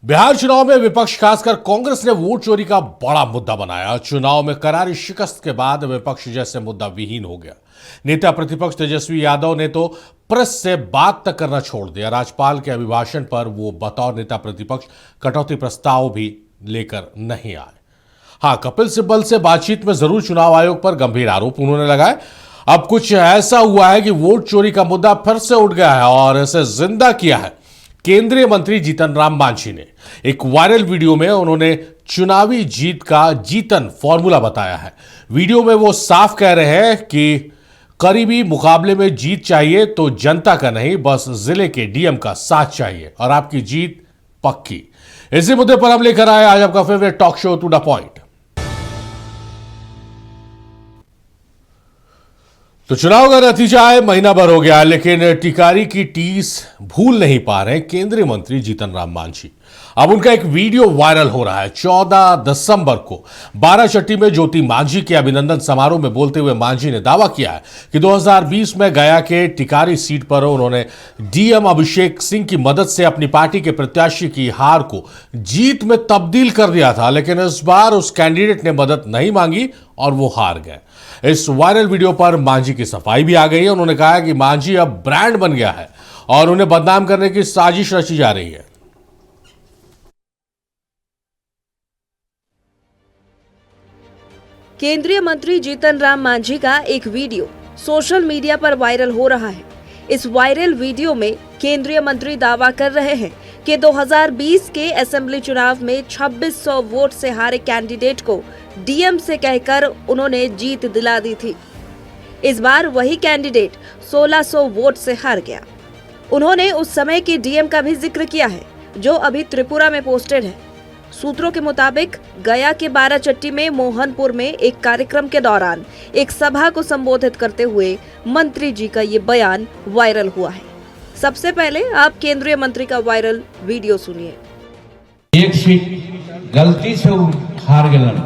बिहार चुनाव में विपक्ष खासकर कांग्रेस ने वोट चोरी का बड़ा मुद्दा बनाया। चुनाव में करारी शिकस्त के बाद विपक्ष जैसे मुद्दा विहीन हो गया। नेता प्रतिपक्ष तेजस्वी यादव ने तो प्रेस से बात तक करना छोड़ दिया। राज्यपाल के अभिभाषण पर वो बतौर नेता प्रतिपक्ष कटौती प्रस्ताव भी लेकर नहीं आए। हाँ, कपिल सिब्बल से बातचीत में जरूर चुनाव आयोग पर गंभीर आरोप उन्होंने लगाए। अब कुछ ऐसा हुआ है कि वोट चोरी का मुद्दा फिर से उठ गया है और इसे जिंदा किया है केंद्रीय मंत्री जीतन राम मांझी ने। एक वायरल वीडियो में उन्होंने चुनावी जीत का जीतन फॉर्मूला बताया है। वीडियो में वो साफ कह रहे हैं कि करीबी मुकाबले में जीत चाहिए तो जनता का नहीं, बस जिले के डीएम का साथ चाहिए और आपकी जीत पक्की। इसी मुद्दे पर हम लेकर आए आज आपका favourite talk show to the point. तो चुनाव का नतीजा आए महीना भर हो गया, लेकिन टिकारी की टीस भूल नहीं पा रहे केंद्रीय मंत्री जीतन राम मांझी। अब उनका एक वीडियो वायरल हो रहा है। 14 दिसंबर को बाराचट्टी में ज्योति मांझी के अभिनंदन समारोह में बोलते हुए मांझी ने दावा किया है कि 2020 में गया के टिकारी सीट पर उन्होंने डीएम अभिषेक सिंह की मदद से अपनी पार्टी के प्रत्याशी की हार को जीत में तब्दील कर दिया था, लेकिन इस बार उस कैंडिडेट ने मदद नहीं मांगी और वो हार गए। इस वायरल वीडियो पर मांझी की सफाई भी आ गई है। उन्होंने कहा कि मांझी अब ब्रांड बन गया है और उन्हें बदनाम करने की साजिश रची जा रही है। केंद्रीय मंत्री जीतन राम मांझी का एक वीडियो सोशल मीडिया पर वायरल हो रहा है। इस वायरल वीडियो में केंद्रीय मंत्री दावा कर रहे हैं कि 2020 के असेंबली चुनाव में 2600 वोट से हारे कैंडिडेट को डीएम से कहकर उन्होंने जीत दिला दी थी। इस बार वही कैंडिडेट 1600 वोट से हार गया। उन्होंने उस समय के डीएम का भी जिक्र किया है जो अभी त्रिपुरा में पोस्टेड है। सूत्रों के मुताबिक गया के बाराचट्टी में मोहनपुर में एक कार्यक्रम के दौरान एक सभा को संबोधित करते हुए मंत्री जी का ये बयान वायरल हुआ है। सबसे पहले आप केंद्रीय मंत्री का वायरल वीडियो सुनिए। एक सीट गलती से हार गलन,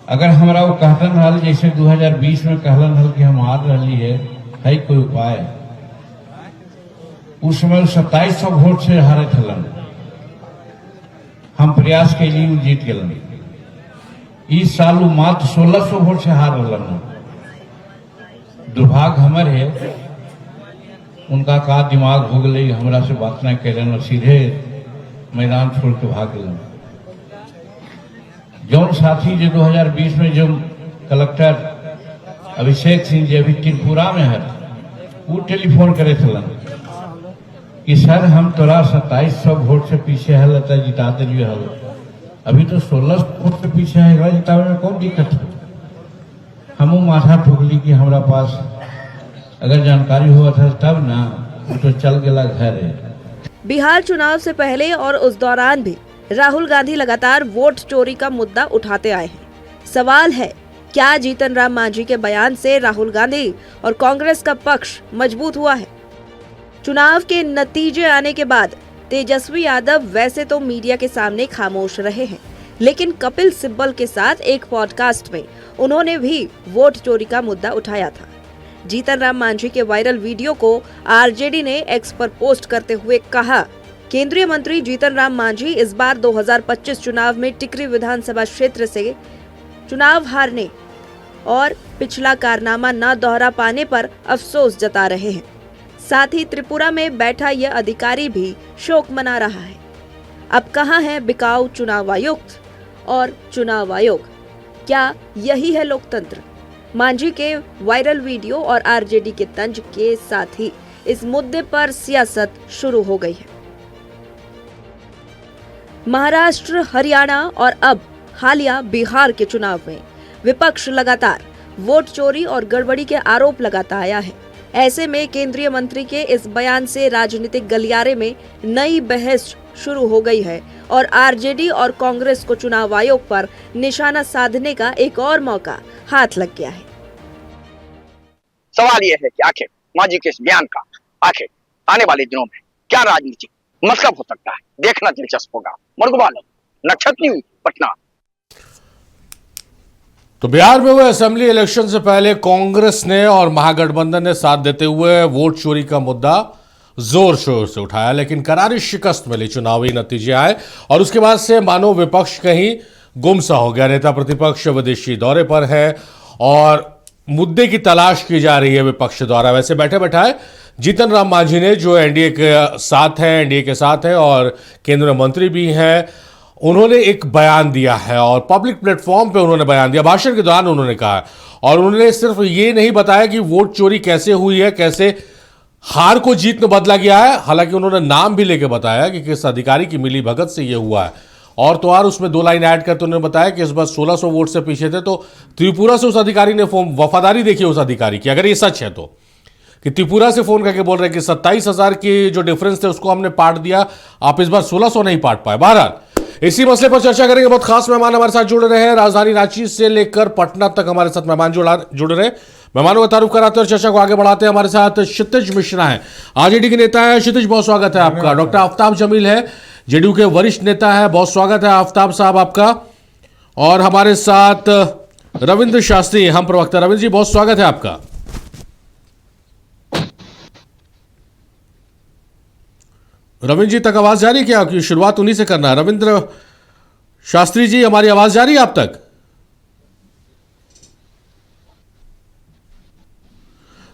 अगर हमरा वो कहतन हल जैसे 2020 में कहलन हल कि हम हार रही है कोई उपाय। उस समय 2700 वोट से हारे थलन, हम प्रयास के लिए जीत गलन। इस साल वो मात्र 1600 वोट से हार रहा। दुर्भाग्य हमारे है, उनका का दिमाग हो गई, हमरा से बात नहीं कैलन और सीधे मैदान छोड़ के भाग गलन। जौन साथी जो 2020 में जो कलेक्टर अभिषेक सिंह जी अभी त्रिपुरा में है, वो टेलीफोन करे थलन कि सर हम तोरा 2700 वोट से पीछे है, लता जिता दिलिए हल, अभी तो 1600 वोट से पीछे है, जितावे में कौन दिक्कत है। हम माथा ठोकली कि हमारा पास अगर जानकारी हुआ था तब ना, तो चल गया घर है। बिहार चुनाव से पहले और उस दौरान भी राहुल गांधी लगातार वोट चोरी का मुद्दा उठाते आए हैं। सवाल है, क्या जीतन राम मांझी के बयान से राहुल गांधी और कांग्रेस का पक्ष मजबूत हुआ है? चुनाव के नतीजे आने के बाद तेजस्वी यादव वैसे तो मीडिया के सामने खामोश रहे हैं, लेकिन कपिल सिब्बल के साथ एक पॉडकास्ट में उन्होंने भी वोट चोरी का मुद्दा उठाया था। जीतन राम मांझी के वायरल वीडियो को आरजेडी ने एक्स पर पोस्ट करते हुए कहा, केंद्रीय मंत्री जीतन राम मांझी इस बार 2025 चुनाव में टिकरी विधानसभा क्षेत्र से चुनाव हारने और पिछला कारनामा न दोहरा पाने पर अफसोस जता रहे हैं। साथ ही त्रिपुरा में बैठा यह अधिकारी भी शोक मना रहा है। अब कहां है बिकाऊ चुनाव आयुक्त और चुनाव आयोग? क्या यही है लोकतंत्र? मांझी के वायरल वीडियो और आरजेडी के तंज के साथ ही इस मुद्दे पर सियासत शुरू हो गई है। महाराष्ट्र, हरियाणा और अब हालिया बिहार के चुनाव में विपक्ष लगातार वोट चोरी और गड़बड़ी के आरोप लगाता आया है। ऐसे में केंद्रीय मंत्री के इस बयान से राजनीतिक गलियारे में नई बहस शुरू हो गई है और आरजेडी और कांग्रेस को चुनाव आयोग पर निशाना साधने का एक और मौका हाथ लग गया है। सवाल यह है कि आखिर मांझी के इस बयान का आखिर आने वाले दिनों में क्या राजनीतिक मतलब हो सकता है, देखना दिलचस्प होगा। मुर्गवाल, नक्षत्र न्यूज, पटना। तो बिहार में हुए असेंबली इलेक्शन से पहले कांग्रेस ने और महागठबंधन ने साथ देते हुए वोट चोरी का मुद्दा जोर शोर से उठाया, लेकिन करारी शिकस्त मिली चुनावी नतीजे आए और उसके बाद से मानो विपक्ष कहीं गुमसा हो गया। नेता प्रतिपक्ष विदेशी दौरे पर है और मुद्दे की तलाश की जा रही है विपक्ष द्वारा। वैसे बैठे बैठाए जीतन राम मांझी ने, जो एनडीए के साथ है और केंद्रीय मंत्री भी हैं, उन्होंने एक बयान दिया है और पब्लिक प्लेटफॉर्म पे उन्होंने बयान दिया। भाषण के दौरान उन्होंने कहा, और उन्होंने सिर्फ ये नहीं बताया कि वोट चोरी कैसे हुई है, कैसे हार को जीत में बदला गया है, हालांकि उन्होंने नाम भी लेके बताया कि किस अधिकारी की मिली भगत से ये हुआ है। और तो और उसमें 2 लाइन ऐड करते उन्होंने बताया कि इस बार 1600 वोट से पीछे थे, तो त्रिपुरा से उस अधिकारी ने वफादारी देखी उस अधिकारी की, अगर ये सच है तो, कि त्रिपुरा से फोन करके बोल रहे हैं कि 27,000 की जो डिफरेंस थे उसको हमने पाट दिया, आप इस बार 1600 नहीं पाट पाए। बहरहाल इसी मसले पर चर्चा करेंगे। बहुत खास मेहमान हमारे साथ जुड़ रहे हैं, राजधानी रांची से लेकर पटना तक हमारे साथ मेहमान जुड़ रहे हैं। मेहमानों का तारुफ कराते हैं और चर्चा को आगे बढ़ाते हैं। हमारे साथ क्षितिज मिश्रा हैं, आरजेडी के नेता है। क्षितिज, बहुत स्वागत है आपका। डॉक्टर आफ्ताब जमील है, जेडीयू के वरिष्ठ नेता है, बहुत स्वागत है आफ्ताब साहब आपका। और हमारे साथ रविंद्र शास्त्री, हम प्रवक्ता। रविंद्र जी, बहुत स्वागत है आपका। रविंद्र जी तक आवाज जा रही है क्या? कि शुरुआत उन्हीं से करना है। रविंद्र शास्त्री जी, हमारी आवाज जा रही है आप तक?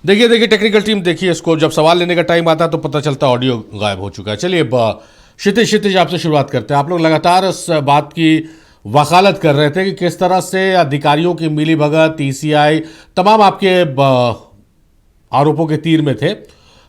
देखिए टेक्निकल टीम, देखिए इसको, जब सवाल लेने का टाइम आता है तो पता चलता ऑडियो गायब हो चुका है। चलिए क्षितिज आपसे शुरुआत करते हैं। आप लोग लगातार इस बात की वकालत कर रहे थे कि किस तरह से अधिकारियों की मिलीभगत, ईसीआई, तमाम आपके आरोपों के तीर में थे,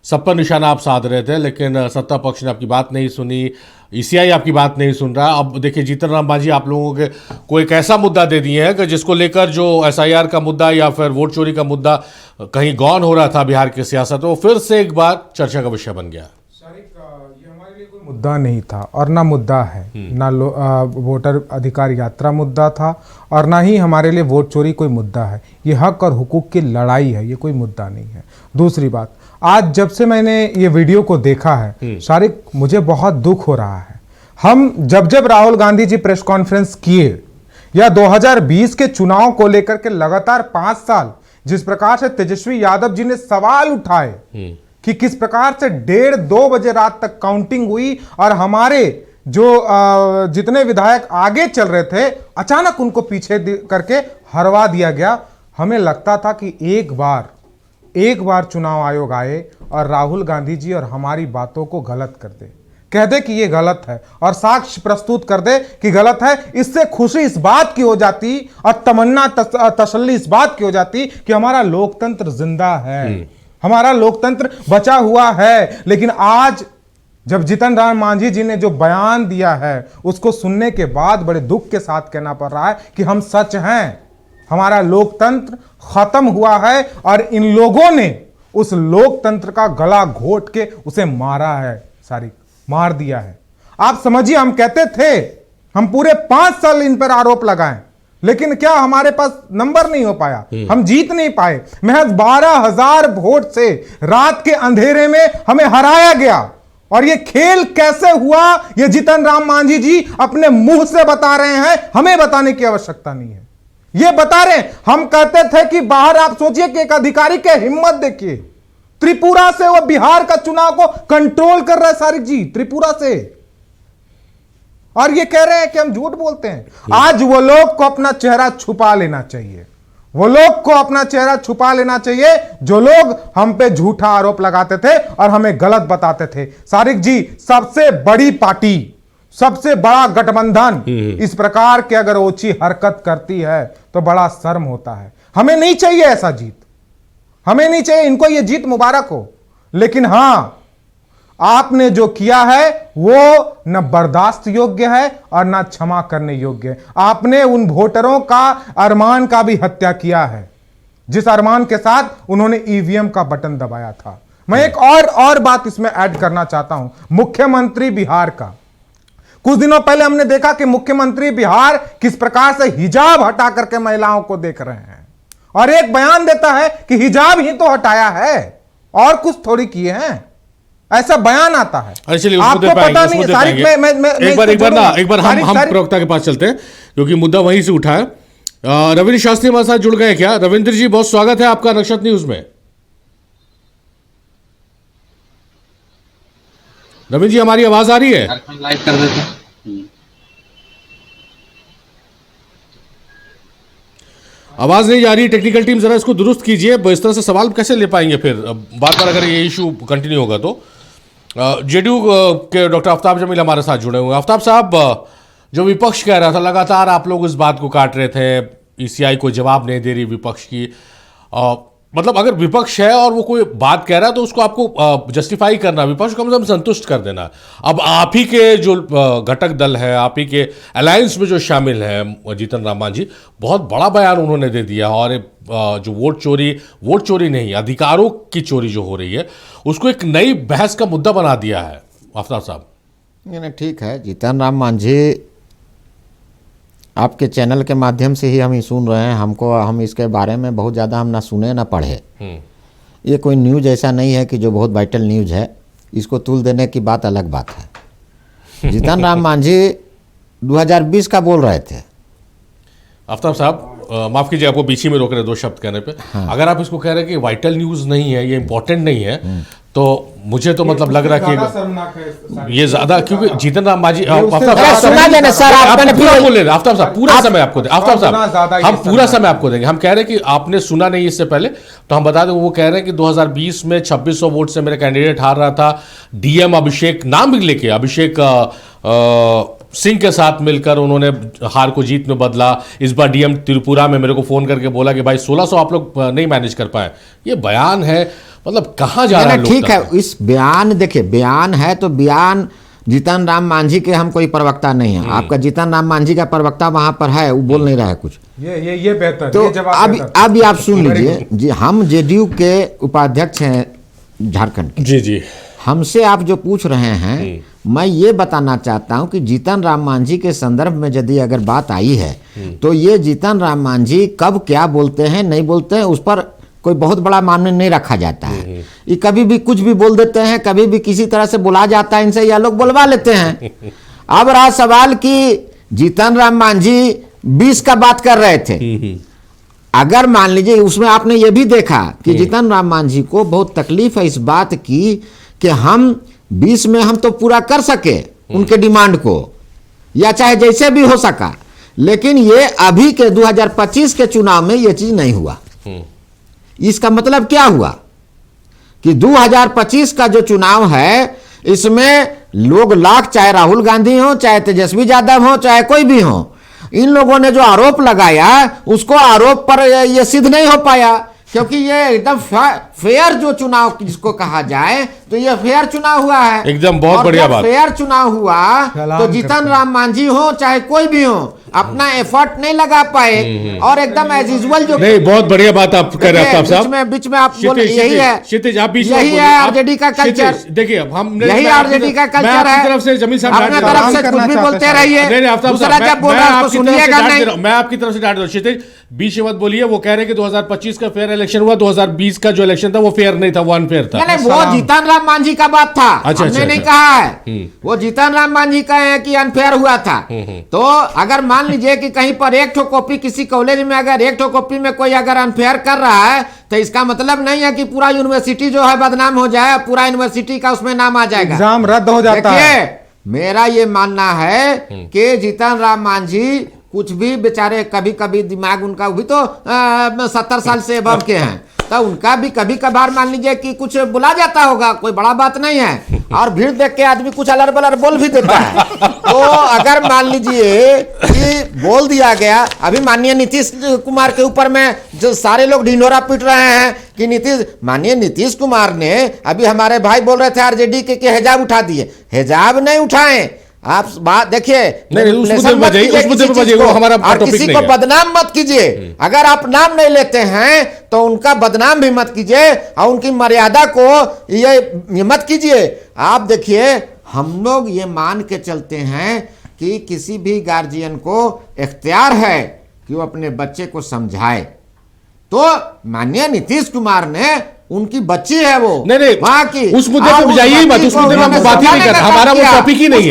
सब पर निशाना आप साध रहे थे, लेकिन सत्ता पक्ष ने आपकी बात नहीं सुनी, ईसीआई आपकी बात नहीं सुन रहा। अब देखिए जीतन राम मांझी आप लोगों को एक ऐसा मुद्दा दे दिए हैं कि जिसको लेकर जो एसआईआर का मुद्दा या फिर वोट चोरी का मुद्दा कहीं गौन हो रहा था बिहार की सियासत, वो फिर से एक बार चर्चा का विषय बन गया। ये हमारे लिए कोई मुद्दा नहीं था और ना मुद्दा है, ना वोटर अधिकार यात्रा मुद्दा था और ना ही हमारे लिए वोट चोरी कोई मुद्दा है। ये हक और हुकूक की लड़ाई है, ये कोई मुद्दा नहीं है। दूसरी बात, आज जब से मैंने ये वीडियो को देखा है शारिक, मुझे बहुत दुख हो रहा है। हम जब राहुल गांधी जी प्रेस कॉन्फ्रेंस किए या 2020 के चुनाव को लेकर के लगातार 5 साल जिस प्रकार से तेजस्वी यादव जी ने सवाल उठाए कि किस प्रकार से 1:30-2 बजे रात तक काउंटिंग हुई और हमारे जो जितने विधायक आगे चल रहे थे अचानक उनको पीछे करके हरवा दिया गया। हमें लगता था कि एक बार चुनाव आयोग आए और राहुल गांधी जी और हमारी बातों को गलत कर दे, कह दे कि ये गलत है और साक्ष्य प्रस्तुत कर दे कि गलत है। इससे खुशी इस बात की हो जाती और तमन्ना तसल्ली इस बात की हो जाती कि हमारा लोकतंत्र जिंदा है, हमारा लोकतंत्र बचा हुआ है। लेकिन आज जब जीतन राम मांझी जी ने जो बयान दिया है उसको सुनने के बाद बड़े दुख के साथ कहना पड़ रहा है कि हम सच हैं, हमारा लोकतंत्र खत्म हुआ है और इन लोगों ने उस लोकतंत्र का गला घोट के उसे मारा है, मार दिया है। आप समझिए, हम कहते थे हम पूरे 5 साल इन पर आरोप लगाएं, लेकिन क्या हमारे पास नंबर नहीं हो पाया, हम जीत नहीं पाए। महज 12,000 वोट से रात के अंधेरे में हमें हराया गया। और ये खेल कैसे हुआ ये जीतन राम मांझी जी अपने मुंह से बता रहे हैं, हमें बताने की आवश्यकता नहीं है, ये बता रहे हैं। हम कहते थे कि बाहर, आप सोचिए कि एक अधिकारी के हिम्मत देखिए, त्रिपुरा से वो बिहार का चुनाव को कंट्रोल कर रहा है सारिक जी, त्रिपुरा से, और ये कह रहे हैं कि हम झूठ बोलते हैं। आज वो लोग को अपना चेहरा छुपा लेना चाहिए, वो लोग को अपना चेहरा छुपा लेना चाहिए जो लोग हम पे झूठा आरोप लगाते थे और हमें गलत बताते थे। सारिक जी, सबसे बड़ी पार्टी, सबसे बड़ा गठबंधन इस प्रकार के अगर ओछी हरकत करती है तो बड़ा शर्म होता है। हमें नहीं चाहिए ऐसा जीत, हमें नहीं चाहिए, इनको ये जीत मुबारक हो, लेकिन हां, आपने जो किया है वो न बर्दाश्त योग्य है और न क्षमा करने योग्य है। आपने उन वोटरों का अरमान का भी हत्या किया है जिस अरमान के साथ उन्होंने ईवीएम का बटन दबाया था। मैं एक और बात इसमें ऐड करना चाहता हूं, मुख्यमंत्री बिहार का। कुछ दिनों पहले हमने देखा कि मुख्यमंत्री बिहार किस प्रकार से हिजाब हटा करके महिलाओं को देख रहे हैं और एक बयान देता है कि हिजाब ही तो हटाया है और कुछ थोड़ी किए हैं, ऐसा बयान आता है। आपको पता नहीं है। एक बार हम प्रवक्ता के पास चलते हैं क्योंकि मुद्दा वहीं से उठा है। रविंद्र शास्त्री हमारे साथ जुड़ गए क्या? रविंद्र जी, बहुत स्वागत है आपका नक्षत्र न्यूज में। रविंद्र जी, हमारी आवाज आ रही है? लाइव कर देते हैं। आवाज नहीं जा रही, टेक्निकल टीम जरा इसको दुरुस्त कीजिए। इस तरह से सवाल कैसे ले पाएंगे फिर बार बार अगर ये इशू कंटिन्यू होगा तो। जेडीयू के डॉक्टर आफ्ताब जमील हमारे साथ जुड़े हुए हैं। आफ्ताब साहब, जो विपक्ष कह रहा था, लगातार आप लोग इस बात को काट रहे थे, ईसीआई को जवाब नहीं दे रही विपक्ष की, मतलब अगर विपक्ष है और वो कोई बात कह रहा है तो उसको आपको जस्टिफाई करना, विपक्ष को कम से कम संतुष्ट कर देना। अब आप ही के जो घटक दल है, आप ही के अलायंस में जो शामिल है जीतन राम मांझी, बहुत बड़ा बयान उन्होंने दे दिया और जो वोट चोरी नहीं, अधिकारों की चोरी जो हो रही है उसको एक नई बहस का मुद्दा बना दिया है। आफ्ताब साहब, नहीं ठीक है, जीतन राम मांझी आपके चैनल के माध्यम से ही हम ही सुन रहे हैं, हम इसके बारे में बहुत ज़्यादा हम ना सुने ना पढ़े। ये कोई न्यूज़ ऐसा नहीं है कि जो बहुत वाइटल न्यूज़ है, इसको तुल देने की बात अलग बात है। जीतन राम मांझी 2020 का बोल रहे थे। आफ्ताब साहब, माफ कीजिए, आपको बीच ही में रोक रहे 2 शब्द कहने पे। हाँ। अगर आप इसको कह रहे हैं कि वाइटल न्यूज़ नहीं है, ये इंपॉर्टेंट नहीं है, तो मुझे तो मतलब लग रहा है कि ये ज्यादा, क्योंकि जीतन राम मांझी आफ्ताब साहब पूरा समय आपको देंगे। आफ्ताब साहब, हम पूरा समय आपको देंगे। हम कह रहे हैं कि आपने सुना नहीं इससे पहले, तो हम बता दें, वो कह रहे हैं कि 2020 में 2600 वोट से मेरा कैंडिडेट हार रहा था। डीएम अभिषेक, नाम भी लेके अभिषेक सिंह के साथ मिलकर उन्होंने हार को जीत में बदला। इस बार डीएम त्रिपुरा में मेरे को फोन करके बोला कि भाई 1600 आप लोग नहीं मैनेज कर पाए। ये बयान है, मतलब कहाँ जा रहा है? ठीक है, इस बयान, देखिए बयान है तो बयान जीतन राम मांझी के, हम कोई प्रवक्ता नहीं है। आपका जीतन राम मांझी का प्रवक्ता वहां पर है, वो बोल नहीं रहा है कुछ। ये बेहतर। तो अब आप सुन लीजिए जी, हम जेडीयू के उपाध्यक्ष हैं झारखंड के। जी, हमसे आप जो पूछ रहे हैं, मैं ये बताना चाहता हूं कि जीतन राम मांझी के संदर्भ में यदि अगर बात आई है तो ये जीतन राम मांझी कब क्या बोलते हैं नहीं बोलते हैं, उस पर कोई बहुत बड़ा मामला नहीं रखा जाता है। ये कभी भी कुछ भी बोल देते हैं, कभी भी किसी तरह से बुला जाता है, इनसे यह लोग बुलवा लेते हैं। अब रहा सवाल कि जीतन राम मांझी 20 का बात कर रहे थे। अगर मान लीजिए उसमें आपने ये भी देखा कि जीतन राम मांझी को बहुत तकलीफ है इस बात की कि हम 20 में हम तो पूरा कर सके उनके डिमांड को, या चाहे जैसे भी हो सका, लेकिन ये अभी के 2025 के चुनाव में ये चीज नहीं हुआ। इसका मतलब क्या हुआ कि 2025 का जो चुनाव है, इसमें लोग लाख, चाहे राहुल गांधी हो, चाहे तेजस्वी यादव हो, चाहे कोई भी हो, इन लोगों ने जो आरोप लगाया उसको आरोप पर ये सिद्ध नहीं हो पाया, क्योंकि ये एकदम फेयर जो चुनाव जिसको कहा जाए तो ये फेयर चुनाव हुआ है। एकदम बहुत बढ़िया बात। फेयर चुनाव हुआ तो जीतन राम मांझी हो चाहे कोई भी हो, अपना एफर्ट नहीं लगा पाए और एकदम एज यूजुअल जो नहीं, बहुत बढ़िया बात आप कह रहे हैं साहब। बीच में आप बोले, यही है क्षितिज, आप बीच यही है आरजेडी का कल्चर। देखिए, हम यही आरजेडी का कल्चर है। तरफ से जमील साहब अपने तरफ से कुछ भी बोलते रहिए, दूसरा जब बोल रहा है उसको सुनिएगा नहीं। मैं आपकी तरफ से डांट दूं, क्षितिज बीच मत बोलिए। वो कह रहे हैं कि 2025 का फेयर इलेक्शन हुआ, 2020 का जो इलेक्शन था वो फेयर नहीं था, वो अनफेयर था। नहीं, वो जीतन राम मांझी का बात था, हमने नहीं कहा है। वो जीतन राम मांझी कहे कि अनफेयर हुआ था। तो अगर मान लीजिए कि कहीं पर एक ठो कॉपी किसी कॉलेज में, अगर एक ठो कॉपी में कोई अगर अनफेयर कर रहा है तो इसका मतलब नहीं है कि पूरा यूनिवर्सिटी जो है बदनाम हो जाए, पूरा यूनिवर्सिटी का उसमें नाम आ जाएगा, एग्जाम रद्द हो जाता है। मेरा ये मानना है कि जीतन राम मांझी कुछ भी बेचारे, कभी कभी दिमाग उनका भी तो 70 साल से अबव के हैं, तो उनका भी कभी कभार मान लीजिए कि कुछ बुला जाता होगा, कोई बड़ा बात नहीं है। और भीड़ देख के आदमी कुछ अलर बलर बोल भी देता है। तो अगर मान लीजिए कि बोल दिया गया, अभी माननीय नीतीश कुमार के ऊपर में जो सारे लोग ढिंढोरा पीट रहे हैं कि माननीय नीतीश कुमार ने, अभी हमारे भाई बोल रहे थे आरजेडी के हिजाब उठा दिए, हिजाब नहीं उठाए। आप बात देखिए, किसी को बदनाम मत कीजिए। अगर आप नाम नहीं लेते हैं तो उनका बदनाम भी मत कीजिए और उनकी मर्यादा को ये मत कीजिए। आप देखिए, हम लोग ये मान के चलते हैं कि किसी भी गार्जियन को इख्तियार है कि वो अपने बच्चे को समझाए। तो माननीय नीतीश कुमार ने, उनकी बच्ची है वो, नहीं वहां की, उस मुद्दे पे जाइए मत, उस मुद्दे पे हम बात ही नहीं कर रहे, हमारा वो टॉपिक ही नहीं है।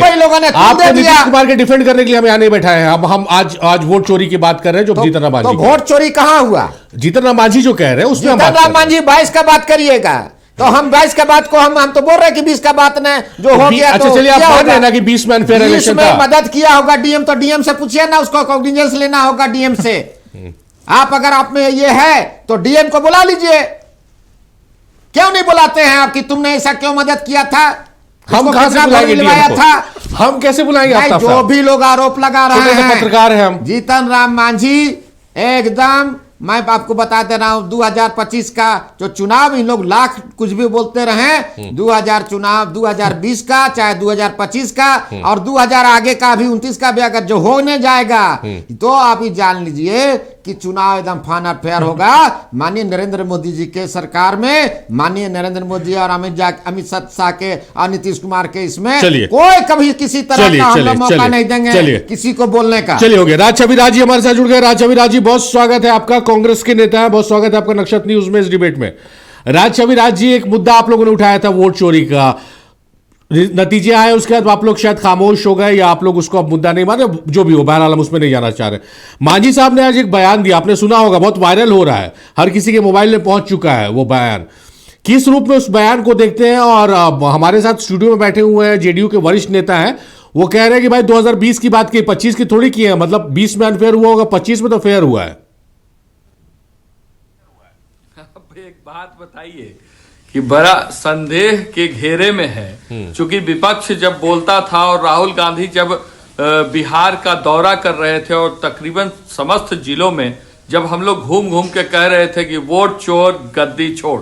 आपने नीतीश कुमार के डिफेंड करने के लिए हम यहाँ नहीं बैठा है। हम आज वोट चोरी की बात कर रहे हैं, जो जीतन राम मांझी। वोट चोरी कहाँ हुआ? जीतन राम मांझी जो कह रहे हैं उसमें जीतन राम मांझी 22 का बात करिएगा, तो हम 22 के बाद को हम तो बोल रहे हैं कि 20 का बात ने जो हो गया अच्छा तो चलिए, आप क्या मान होगा? रहे हैं ना कि 20 में अनफेयर 20 इलेक्शन में था। मदद किया होगा डीएम, तो डीएम से पूछिए ना, उसको कॉग्निजेंस लेना होगा डीएम से। आप अगर आप में ये है तो डीएम को बुला लीजिए। क्यों नहीं बुलाते हैं आप कि तुमने ऐसा क्यों मदद किया था? हम उसको कहां से कितना बुलाएंगे भोट डीएम दिलवाया को? था? हम कैसे बुलाएंगे भाई, आफ्ताब जो साहब? भी लोग आरोप लगा रहे छोटे से हैं, पत्रकार हैं हम। जीतन राम मांझी एकदम, मैं आपको बता दे रहा हूं, 2025 का जो चुनाव, इन लोग लाख कुछ भी बोलते रहे, 2000 चुनाव 2020 का, चाहे 2025 का और 2000 आगे का भी 29 का भी अगर जो होने जाएगा, तो आप ही जान लीजिए कि चुनाव एकदम फन और फेयर होगा। माननीय नरेंद्र मोदी जी के सरकार में, माननीय नरेंद्र मोदी और अमित शाह के और नीतीश कुमार के इसमें चलिए। कोई कभी किसी तरह का हम लोग मौका नहीं देंगे चलिए। किसी को बोलने का। चलिए, हो गया। राज छविराज जी हमारे साथ जुड़ गए। राज छविराज जी, बहुत स्वागत है आपका, कांग्रेस के नेता है, बहुत स्वागत है आपका नक्षत्र न्यूज में, इस डिबेट में। राज छविराज जी, एक मुद्दा आप लोगों ने उठाया था वोट चोरी का, नतीजे आए उसके बाद आप लोग शायद खामोश हो गए या आप लोग उसको अब मुद्दा नहीं माने, जो भी हो, बहरहाल हम उसमें नहीं जाना चाह रहे। मांझी साहब ने आज एक बयान दिया, आपने सुना होगा, बहुत वायरल हो रहा है, हर किसी के मोबाइल में पहुंच चुका है वो बयान। किस रूप में उस बयान को देखते हैं? और हमारे साथ स्टूडियो में बैठे हुए हैं जेडीयू के वरिष्ठ नेता हैं, वो कह रहे हैं कि भाई 2020 की बात की, 25 की थोड़ी की है, मतलब 20 में अनफेयर हुआ होगा, 25 में तो फेयर हुआ है। आप एक बात बताइए कि बड़ा संदेह के घेरे में है, क्योंकि विपक्ष जब बोलता था और राहुल गांधी जब बिहार का दौरा कर रहे थे और तकरीबन समस्त जिलों में जब हम लोग घूम घूम के कह रहे थे कि वोट चोर गद्दी छोड़,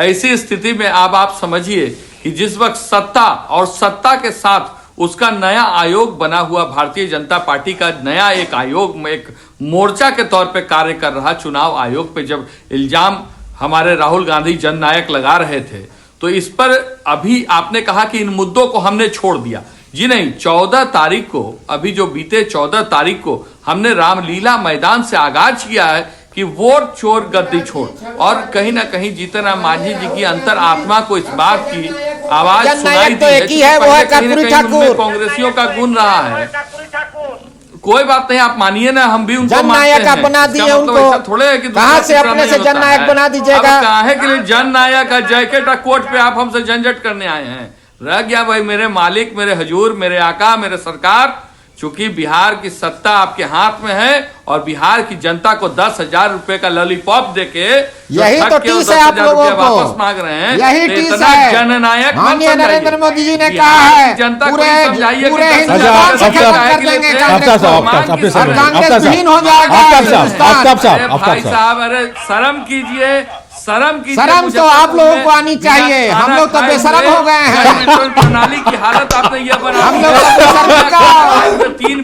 ऐसी स्थिति में अब आप समझिए कि जिस वक्त सत्ता और सत्ता के साथ उसका नया आयोग बना हुआ, भारतीय जनता पार्टी का नया एक आयोग, एक मोर्चा के तौर पे कार्य कर रहा चुनाव आयोग पे जब इल्जाम हमारे राहुल गांधी जननायक लगा रहे थे, तो इस पर अभी आपने कहा कि इन मुद्दों को हमने छोड़ दिया। जी नहीं, 14 तारीख को, अभी जो बीते 14 तारीख को हमने रामलीला मैदान से आगाज किया है कि वोट चोर गद्दी छोड़, और कहीं ना कहीं जीतन राम मांझी जी की अंतर आत्मा को इस बात की आवाज सुनाई दी है, है, वो है कर्पूरी ठाकुर। कांग्रेसियों का गुण रहा है। कोई बात नहीं, आप मानिए ना, हम भी उनको जननायक आप बना दिए उनको, थोड़े है कि कहां से अपने से जननायक बना दीजिएगा? काहे के लिए जननायक का जैकेट और कोट पे आप हमसे झंझट करने आए हैं? रह गया भाई, मेरे मालिक, मेरे हजूर, मेरे आका, मेरे सरकार, चूंकि बिहार की सत्ता आपके हाथ में है और बिहार की जनता को 10,000 रुपए का लॉलीपॉप देके यही तो टीस है आप लोगों को, वापस मांग रहे हैं, यही तो टीस इतना है। जननायक माननीय नरेंद्र मोदी जी ने कहा है जनता पूरे समझाइए पूरे कि हिंदुस्तान से खत्म कर देंगे कांग्रेस को, और कांग्रेस विहीन हो जाएगा हिंदुस्तान। भाई साहब, अरे शर्म कीजिए, शर्म कीजिए। शर्म तो आप लोगों को आनी चाहिए, हम लोग तो बेशरम हो गए हैं। प्रणाली की हालत आपने यह बना, हम लोग तो बेशरम का 3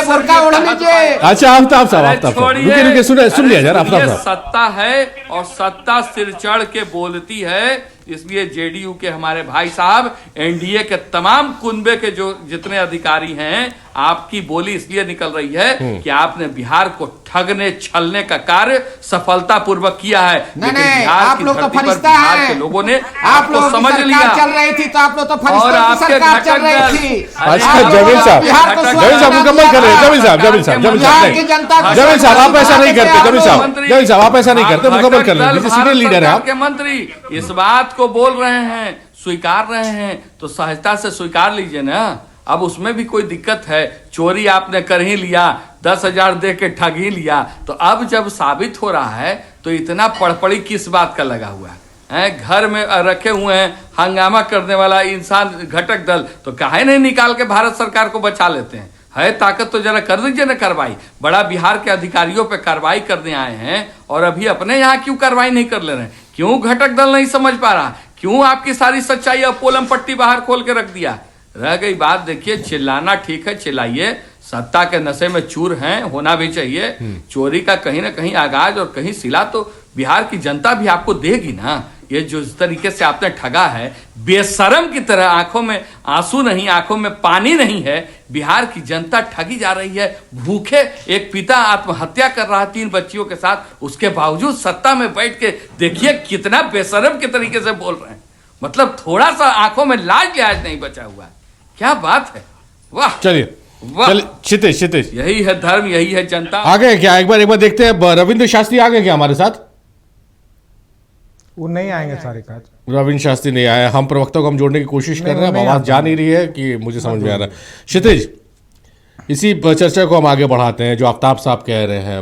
बुर्का ओढ़ लीजिए। अच्छा आफ्ताब साहब, रुकिए, सुन लिया यार आफ्ताब साहब। सत्ता है और सत्ता सिर चढ़ के बोलती है, इसलिए जेडीयू के हमारे भाई साहब, एनडीए के तमाम कुनबे के जो जितने अधिकारी हैं, आपकी बोली इसलिए निकल रही है कि आपने बिहार को ठगने छलने का कार्य सफलतापूर्वक किया है। नहीं, आप लोग तो फरिश्ता हैं, के लोगों ने आप लोग समझ लिया चल रही थी, तो आप लोग तो और फरिश्तों की आपके सरकार चल रही घटक थी। अच्छा जमील साहब, जमील साहब मुकम्मल कर रहे हैं, जमील साहब, जमील साहब, जमील साहब, की जनता को जमील साहब आप ऐसा नहीं करते, जमील साहब, मंत्री, जमील साहब आप ऐसा नहीं करते, मुकम्मल कर रहे हैं, सीनियर लीडर है आप। के मंत्री इस बात को बोल रहे हैं, स्वीकार रहे हैं, तो सहजता से स्वीकार लीजिए ना। अब उसमें भी कोई दिक्कत है? चोरी आपने कर ही लिया, 10,000 दे के ठग ही लिया, तो अब जब साबित हो रहा है तो इतना पड़पड़ी किस बात का लगा हुआ है? घर में रखे हुए हैं हंगामा करने वाला इंसान घटक दल, तो काहे नहीं निकाल के भारत सरकार को बचा लेते हैं? है ताकत तो जरा कर दीजिए ना कार्रवाई। बड़ा बिहार के अधिकारियों पे कार्रवाई करने आए हैं और अभी अपने यहाँ क्यों कार्रवाई नहीं कर ले रहे हैं? क्यों घटक दल नहीं समझ पा रहा? क्यों आपकी सारी सच्चाई अब पोलम पट्टी बाहर खोल के रख दिया? रह गई बात, देखिए, चिल्लाना ठीक है, चिल्लाइए, सत्ता के नशे में चूर हैं, होना भी चाहिए। चोरी का कहीं ना कहीं आगाज और कहीं सिला तो बिहार की जनता भी आपको देगी ना। ये जो इस तरीके से आपने ठगा है, बेशरम की तरह, आंखों में आंसू नहीं, आंखों में पानी नहीं है, बिहार की जनता ठगी जा रही है। भूखे एक पिता आत्महत्या कर रहा है 3 बच्चियों के साथ, उसके बावजूद सत्ता में बैठ के देखिए कितना बेशरम के तरीके से बोल रहे हैं। मतलब थोड़ा सा आंखों में लाज लिहाज नहीं बचा हुआ है। क्या बात है, वाह। चलिए वाह, चलिए क्षितिज क्षितिज यही है धर्म, यही है जनता। आ गए क्या? एक बार देखते हैं रविंद्र शास्त्री आ गए क्या हमारे साथ? वो नहीं आएंगे सारे काज। रविंद्र शास्त्री नहीं आया। हम प्रवक्ता को हम जोड़ने की कोशिश कर रहे हैं, आवाज जा नहीं रही है कि मुझे समझ में आ रहा है। क्षितिज, इसी चर्चा को हम आगे बढ़ाते हैं। जो आफ्ताब साहब कह रहे हैं,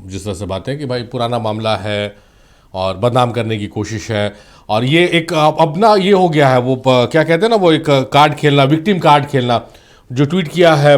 जिस तरह से बातें कि भाई पुराना मामला है और बदनाम करने की कोशिश है, और ये एक अब ना ये हो गया है, वो क्या कहते हैं ना, वो एक कार्ड खेलना, विक्टिम कार्ड खेलना। जो ट्वीट किया है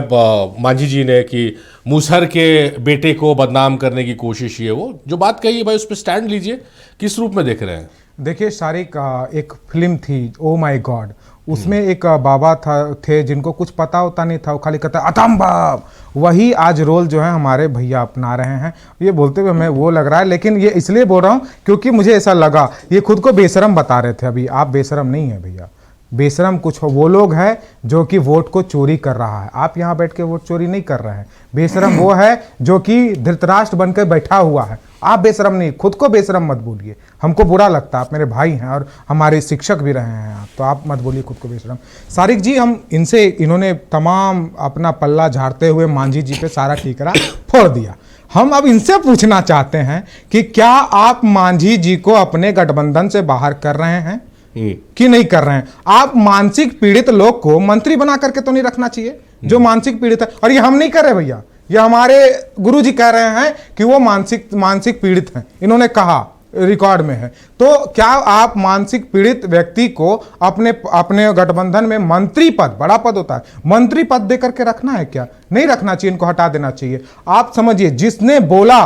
मांझी जी ने कि मूसहर के बेटे को बदनाम करने की कोशिश, ये वो जो बात कही है भाई, उस पर स्टैंड लीजिए। किस रूप में देख रहे हैं? देखिए शारिक, एक फिल्म थी ओ माय गॉड, उसमें एक बाबा थे जिनको कुछ पता होता नहीं था, वो खाली कहता अतम बाप। वही आज रोल जो है हमारे भैया अपना रहे हैं। ये बोलते हुए हमें वो लग रहा है, लेकिन ये इसलिए बोल रहा हूँ क्योंकि मुझे ऐसा लगा, ये खुद को बेशरम बता रहे थे अभी। आप बेशरम नहीं है भैया, बेशरम कुछ वो लोग हैं जो कि वोट को चोरी कर रहा है। आप यहाँ बैठ के वोट चोरी नहीं कर रहे हैं। बेशरम वो है जो कि धृतराष्ट्र बनकर बैठा हुआ है। आप बेशरम नहीं, खुद को बेशरम मत बोलिए, हमको बुरा लगता है। आप मेरे भाई हैं और हमारे शिक्षक भी रहे हैं आप, तो आप मत बोलिए खुद को बेशरम। सारिक जी, हम इन्होंने तमाम अपना पल्ला झाड़ते हुए मांझी जी पे सारा ठीकरा फोड़ दिया। हम अब इनसे पूछना चाहते हैं कि क्या आप मांझी जी को अपने गठबंधन से बाहर कर रहे हैं कि नहीं कर रहे हैं? आप मानसिक पीड़ित लोग को मंत्री बना करके तो नहीं रखना चाहिए, जो मानसिक पीड़ित है। और ये हम नहीं कर रहे भैया, ये हमारे गुरुजी कह रहे हैं कि वो मानसिक पीड़ित हैं, इन्होंने कहा, रिकॉर्ड में है। तो क्या आप मानसिक पीड़ित व्यक्ति को अपने गठबंधन में मंत्री पद, बड़ा पद होता है, मंत्री पद देकर के रखना है क्या? नहीं रखना चाहिए, इनको हटा देना चाहिए। आप समझिए, जिसने बोला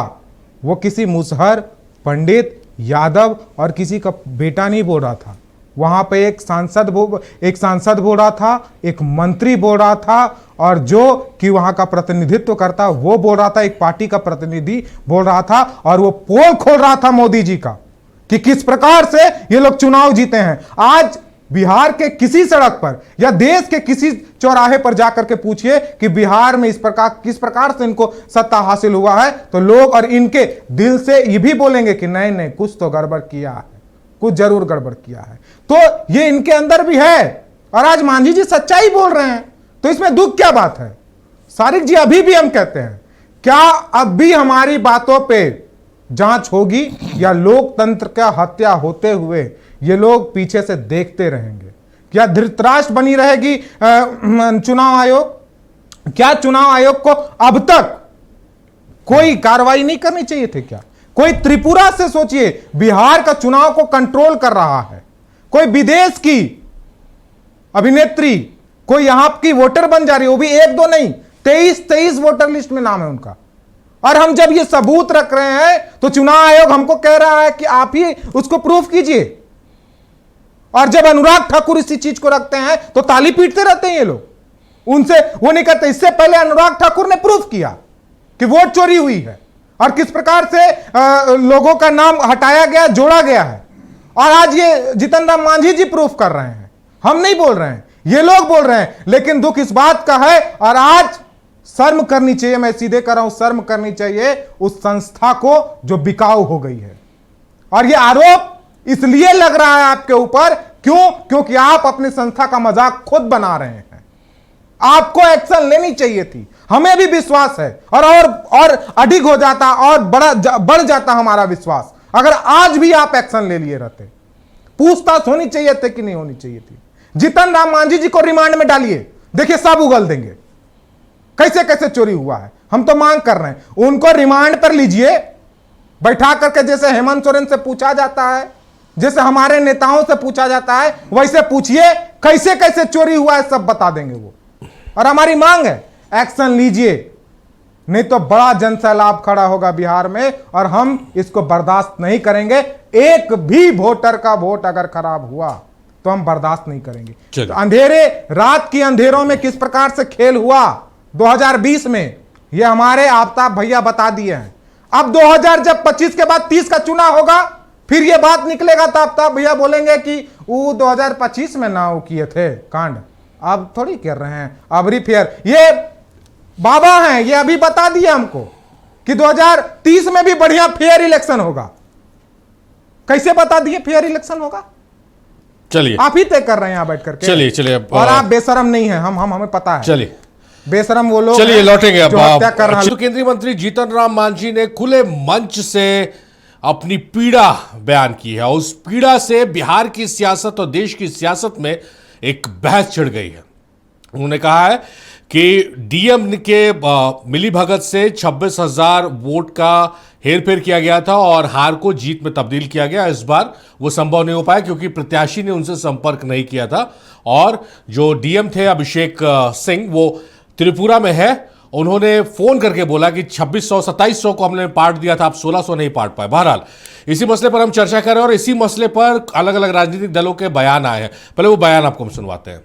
वो किसी मूसहर, पंडित, यादव और किसी का बेटा नहीं बोल रहा था। वहां पे एक सांसद बोल रहा था, एक मंत्री बोल रहा था, और जो कि वहां का प्रतिनिधित्व करता वो बोल रहा था, एक पार्टी का प्रतिनिधि बोल रहा था, और वो पोल खोल रहा था मोदी जी का कि किस प्रकार से ये लोग चुनाव जीते हैं। आज बिहार के किसी सड़क पर या देश के किसी चौराहे पर जाकर के पूछिए कि बिहार में किस प्रकार से इनको सत्ता हासिल हुआ है, तो लोग और इनके दिल से ये भी बोलेंगे कि नहीं नहीं, कुछ तो गड़बड़ किया है, कुछ जरूर गड़बड़ किया है। तो ये इनके अंदर भी है, और आज मांझी जी सच्चाई बोल रहे हैं, तो इसमें दुख क्या बात है? सारिक जी, अभी भी हम कहते हैं, क्या अब भी हमारी बातों पे जांच होगी, या लोकतंत्र का हत्या होते हुए ये लोग पीछे से देखते रहेंगे? क्या धृतराष्ट्र बनी रहेगी चुनाव आयोग? क्या चुनाव आयोग को अब तक कोई कार्रवाई नहीं करनी चाहिए थी क्या? कोई त्रिपुरा से सोचिए, बिहार का चुनाव को कंट्रोल कर रहा है, कोई विदेश की अभिनेत्री, कोई यहां की वोटर बन जा रही है, वो भी एक दो नहीं, 23 वोटर लिस्ट में नाम है उनका। और हम जब ये सबूत रख रहे हैं तो चुनाव आयोग हमको कह रहा है कि आप ही उसको प्रूफ कीजिए। और जब अनुराग ठाकुर इसी चीज को रखते हैं तो ताली पीटते रहते हैं ये लोग, उनसे वो नहीं करते। इससे पहले अनुराग ठाकुर ने प्रूफ किया कि वोट चोरी हुई है और किस प्रकार से लोगों का नाम हटाया गया, जोड़ा गया है। और आज ये जीतन राम मांझी जी प्रूफ कर रहे हैं, हम नहीं बोल रहे हैं, ये लोग बोल रहे हैं। लेकिन दुख इस बात का है, और आज शर्म करनी चाहिए, मैं सीधे कर रहा हूं, शर्म करनी चाहिए उस संस्था को जो बिकाऊ हो गई है। और ये आरोप इसलिए लग रहा है आपके ऊपर, क्यों? क्योंकि आप अपनी संस्था का मजाक खुद बना रहे हैं। आपको एक्शन लेनी चाहिए थी, हमें भी विश्वास है, और अधिक हो जाता और बढ़ जाता हमारा विश्वास अगर आज भी आप एक्शन ले लिए रहते। पूछताछ होनी चाहिए थी कि नहीं होनी चाहिए थी? जीतन राम मांझी जी को रिमांड में डालिए, देखिए सब उगल देंगे कैसे कैसे चोरी हुआ है। हम तो मांग कर रहे हैं, उनको रिमांड पर लीजिए, बैठा करके, जैसे हेमंत सोरेन से पूछा जाता है, जैसे हमारे नेताओं से पूछा जाता है, वैसे पूछिए कैसे कैसे चोरी हुआ है, सब बता देंगे वो। और हमारी मांग है, एक्शन लीजिए, नहीं तो बड़ा जनसैलाब खड़ा होगा बिहार में, और हम इसको बर्दाश्त नहीं करेंगे। एक भी वोटर का वोट अगर खराब हुआ तो हम बर्दाश्त नहीं करेंगे। तो अंधेरे रात की अंधेरों में किस प्रकार से खेल हुआ 2020 में, ये हमारे आफ्ताब भैया बता दिए हैं। अब 2025 के बाद 30 का चुनाव होगा, फिर ये बात निकलेगा तो आफ्ताब भैया बोलेंगे कि वो 2025 में ना वो किए थे कांड, अब थोड़ी कर रहे हैं, अब रिफेयर। ये बाबा हैं, ये अभी बता दिए हमको कि 2030 में भी बढ़िया फेयर इलेक्शन होगा। कैसे बता दिए फेयर इलेक्शन होगा? चलिए, आप ही तय कर रहे हैं यहां बैठ करके। चलिए और आप बेशरम नहीं है, हमें पता है। चलिए, बेशरम वो लोग चलिए हैं लौटेंगे अब जो हत्या कर रहा तो केंद्रीय मंत्री जीतन राम मांझी ने खुले मंच से अपनी पीड़ा बयान की है। उस पीड़ा से बिहार की सियासत और देश की सियासत में एक बहस छिड़ गई है। उन्होंने कहा है कि डीएम के मिलीभगत से 26,000 वोट का हेरफेर किया गया था और हार को जीत में तब्दील किया गया। इस बार वो संभव नहीं हो पाया क्योंकि प्रत्याशी ने उनसे संपर्क नहीं किया था और जो डीएम थे अभिषेक सिंह वो त्रिपुरा में है। उन्होंने फोन करके बोला कि 2600-2700 को हमने पार्ट दिया था, आप 1600 नहीं पार्ट पाए। बहरहाल इसी मसले पर हम चर्चा कर रहे हैं और इसी मसले पर अलग अलग राजनीतिक दलों के बयान आए हैं। पहले वो बयान आपको हम सुनवाते हैं।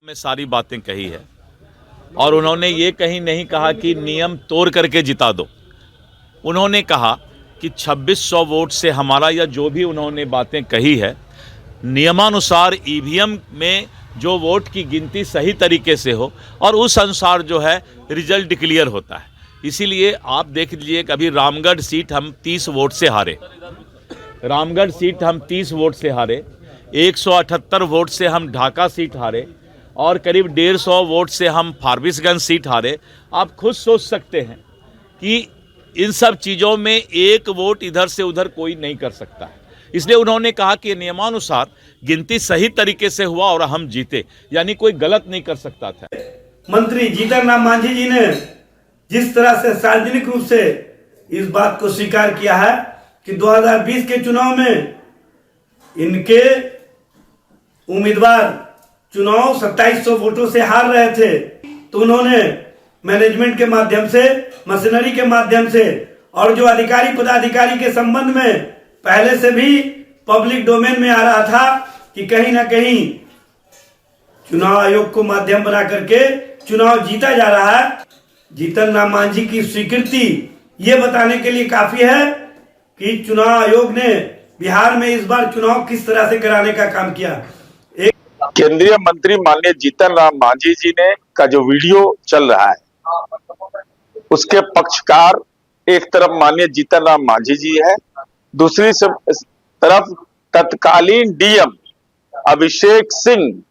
में सारी बातें कही है और उन्होंने ये कहीं नहीं कहा कि नियम तोड़ करके जिता दो। उन्होंने कहा कि 2600 वोट से हमारा, या जो भी उन्होंने बातें कही है, नियमानुसार ईवीएम में जो वोट की गिनती सही तरीके से हो और उस अनुसार जो है रिजल्ट डिक्लेयर होता है। इसीलिए आप देख लीजिए, कभी रामगढ़ सीट हम 30 वोट से हारे, रामगढ़ सीट हम 30 वोट से हारे, 178 वोट से हम ढाका सीट हारे और करीब 150 वोट से हम फारबिसगंज सीट हारे। आप खुद सोच सकते हैं कि इन सब चीज़ों में एक वोट इधर से उधर कोई नहीं कर सकता है। इसलिए उन्होंने कहा कि नियमानुसार गिनती सही तरीके से हुआ और हम जीते, यानी कोई गलत नहीं कर सकता था। मंत्री जीतन राम मांझी जी ने जिस तरह से सार्वजनिक रूप से इस बात को स्वीकार किया है कि 2020 के चुनाव में इनके उम्मीदवार चुनाव 2700 वोटों से हार रहे थे, तो उन्होंने मैनेजमेंट के माध्यम से, मशीनरी के माध्यम से और जो अधिकारी पदाधिकारी के संबंध में पहले से भी पब्लिक डोमेन में आ रहा था कि कहीं ना कहीं चुनाव आयोग को माध्यम बना करके चुनाव जीता जा रहा है। जीतन राम मांझी की स्वीकृति ये बताने के लिए काफी है कि चुनाव आयोग ने बिहार में इस बार चुनाव किस तरह से कराने का काम किया। केंद्रीय मंत्री माननीय जीतन राम मांझी जी ने का जो वीडियो चल रहा है उसके पक्षकार एक तरफ माननीय जीतन राम मांझी जी है, दूसरी तरफ तत्कालीन डीएम अभिषेक सिंह,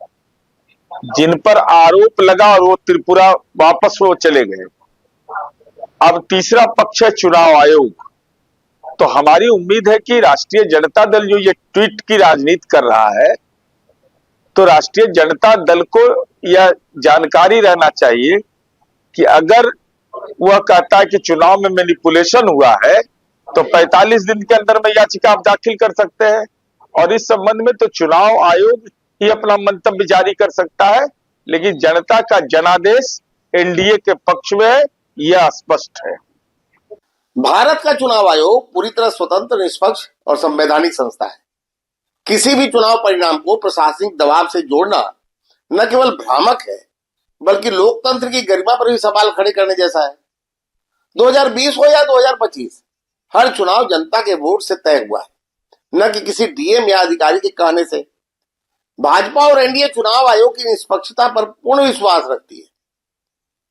जिन पर आरोप लगा और वो त्रिपुरा वापस वो चले गए। अब तीसरा पक्ष है चुनाव आयोग। तो हमारी उम्मीद है कि राष्ट्रीय जनता दल जो ये ट्वीट की राजनीति कर रहा है, तो राष्ट्रीय जनता दल को यह जानकारी रहना चाहिए कि अगर वह कहता है कि चुनाव में मैनिपुलेशन हुआ है तो 45 दिन के अंदर में याचिका आप दाखिल कर सकते हैं और इस संबंध में तो चुनाव आयोग ही अपना मंतव्य जारी कर सकता है, लेकिन जनता का जनादेश एनडीए के पक्ष में है, यह स्पष्ट है। भारत का चुनाव आयोग पूरी तरह स्वतंत्र, निष्पक्ष और संवैधानिक संस्था है। किसी भी चुनाव परिणाम को प्रशासनिक दबाव से जोड़ना न केवल भ्रामक है बल्कि लोकतंत्र की गरिमा पर भी सवाल खड़े करने जैसा है। 2020 हो या 2025, हर चुनाव जनता के वोट से तय हुआ है, न कि किसी डीएम या अधिकारी के कहने से। भाजपा और एनडीए चुनाव आयोग की निष्पक्षता पर पूर्ण विश्वास रखती है।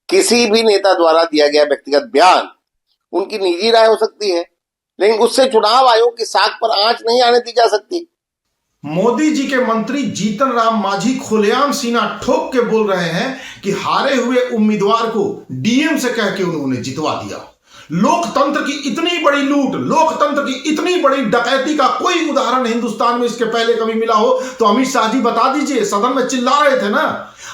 किसी भी नेता द्वारा दिया गया व्यक्तिगत बयान उनकी निजी राय हो सकती है, लेकिन उससे चुनाव आयोग की साख पर आंच नहीं आने दी जा सकती। मोदी जी के मंत्री जीतन राम मांझी खुलेआम सीना ठोक के बोल रहे हैं कि हारे हुए उम्मीदवार को डीएम से कह के उन्होंने जितवा दिया। लोकतंत्र की इतनी बड़ी लूट, लोकतंत्र की इतनी बड़ी डकैती का कोई उदाहरण हिंदुस्तान में इसके पहले कभी मिला हो तो अमित शाह जी बता दीजिए। सदन में चिल्ला रहे थे ना,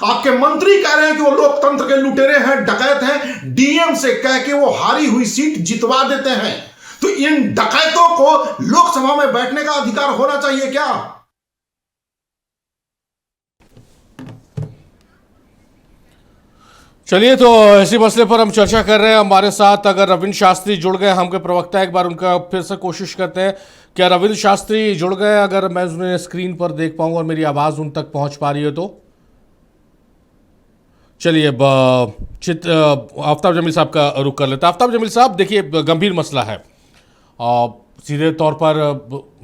आपके मंत्री कह रहे हैं कि वो लोकतंत्र के लुटेरे हैं, डकैत हैं, डीएम से कह के वो हारी हुई सीट जितवा देते हैं। तो इन डकैतों को लोकसभा में बैठने का अधिकार होना चाहिए क्या? चलिए, तो इसी मसले पर हम चर्चा कर रहे हैं। हमारे साथ अगर रविंद्र शास्त्री जुड़ गए, हमके प्रवक्ता, एक बार उनका फिर से कोशिश करते हैं। क्या रविंद्र शास्त्री जुड़ गए? अगर मैं उन्हें स्क्रीन पर देख पाऊँ और मेरी आवाज़ उन तक पहुंच पा रही है तो चलिए आफ्ताब जमील साहब का रुख कर लेते हैं। आफ्ताब जमील साहब, देखिए गंभीर मसला है और सीधे तौर पर